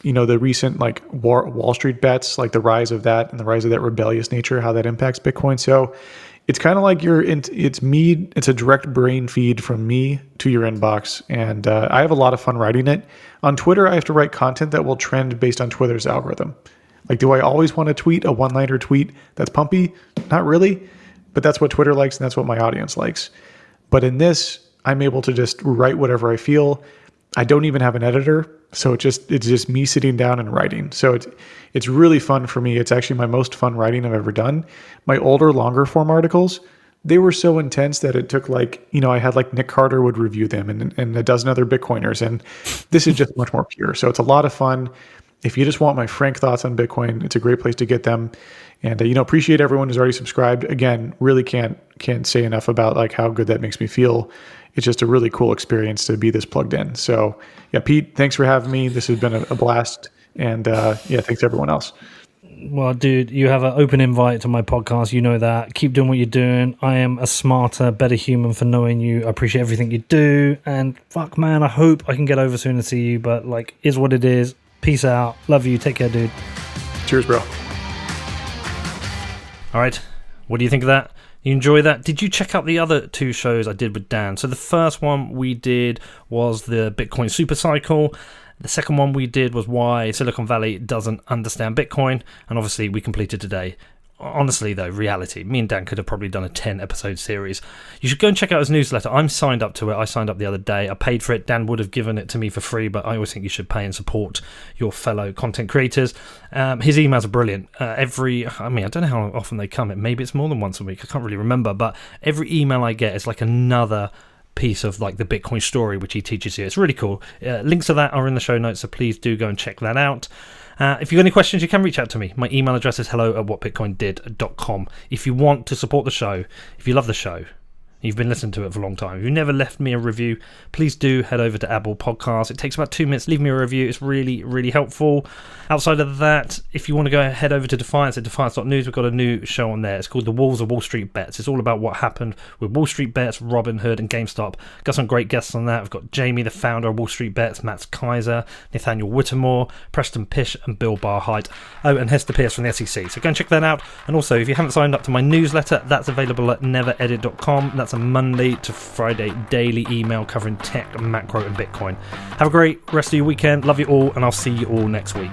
The recent like Wall Street bets, like the rise of that and the rise of that rebellious nature, how that impacts Bitcoin. So it's kind of like it's a direct brain feed from me to your inbox. And I have a lot of fun writing it. On Twitter, I have to write content that will trend based on Twitter's algorithm. Like, do I always want to tweet a one-liner tweet that's pumpy? Not really, but that's what Twitter likes and that's what my audience likes. But in this, I'm able to just write whatever I feel. I don't even have an editor, so it's just me sitting down and writing. So it's really fun for me. It's actually my most fun writing I've ever done. My older, longer form articles, they were so intense that it took I had like Nick Carter would review them and a dozen other Bitcoiners, and this is just much more pure. So it's a lot of fun. If you just want my frank thoughts on Bitcoin, it's a great place to get them. And appreciate everyone who's already subscribed. Again, really can't say enough about like how good that makes me feel. It's just a really cool experience to be this plugged in. So yeah, Pete, thanks for having me. This has been a blast. And thanks to everyone else. Well, dude, you have an open invite to my podcast. You know that. Keep doing what you're doing. I am a smarter, better human for knowing you. I appreciate everything you do. And fuck, man, I hope I can get over soon and see you. But like, is what it is. Peace out. Love you. Take care, dude. Cheers, bro. All right. What do you think of that? You enjoy that? Did you check out the other 2 shows I did with Dan? So the first one we did was the Bitcoin Super Cycle. The second one we did was why Silicon Valley doesn't understand Bitcoin. And obviously we completed today. Honestly, though, reality. Me and Dan could have probably done a 10-episode series. You should go and check out his newsletter. I'm signed up to it. I signed up the other day. I paid for it. Dan would have given it to me for free, but I always think you should pay and support your fellow content creators. His emails are brilliant. I don't know how often they come. Maybe it's more than once a week. I can't really remember. But every email I get is like another piece of like the Bitcoin story, which he teaches you. It's really cool. Links to that are in the show notes, so please do go and check that out. If you've got any questions, you can reach out to me. My email address is hello@whatbitcoindid.com. If you want to support the show, if you love the show, You've been listening to it for a long time. If you've never left me a review, please do head over to Apple Podcasts. It takes about 2 minutes. Leave me a review. It's really, really helpful. Outside of that, if you want to go head over to Defiance at defiance.news, we've got a new show on there. It's called The Wolves of Wall Street Bets. It's all about what happened with Wall Street Bets, Robinhood, and GameStop. Got some great guests on that. We've got Jamie, the founder of Wall Street Bets, Matt Kaiser, Nathaniel Whittemore, Preston Pish, and Bill Barheit. Oh, and Hester Pierce from the SEC. So go and check that out. And also, if you haven't signed up to my newsletter, that's available at neveredit.com. That's a Monday to Friday daily email covering tech, macro, and Bitcoin. Have a great rest of your weekend. Love you all, and I'll see you all next week.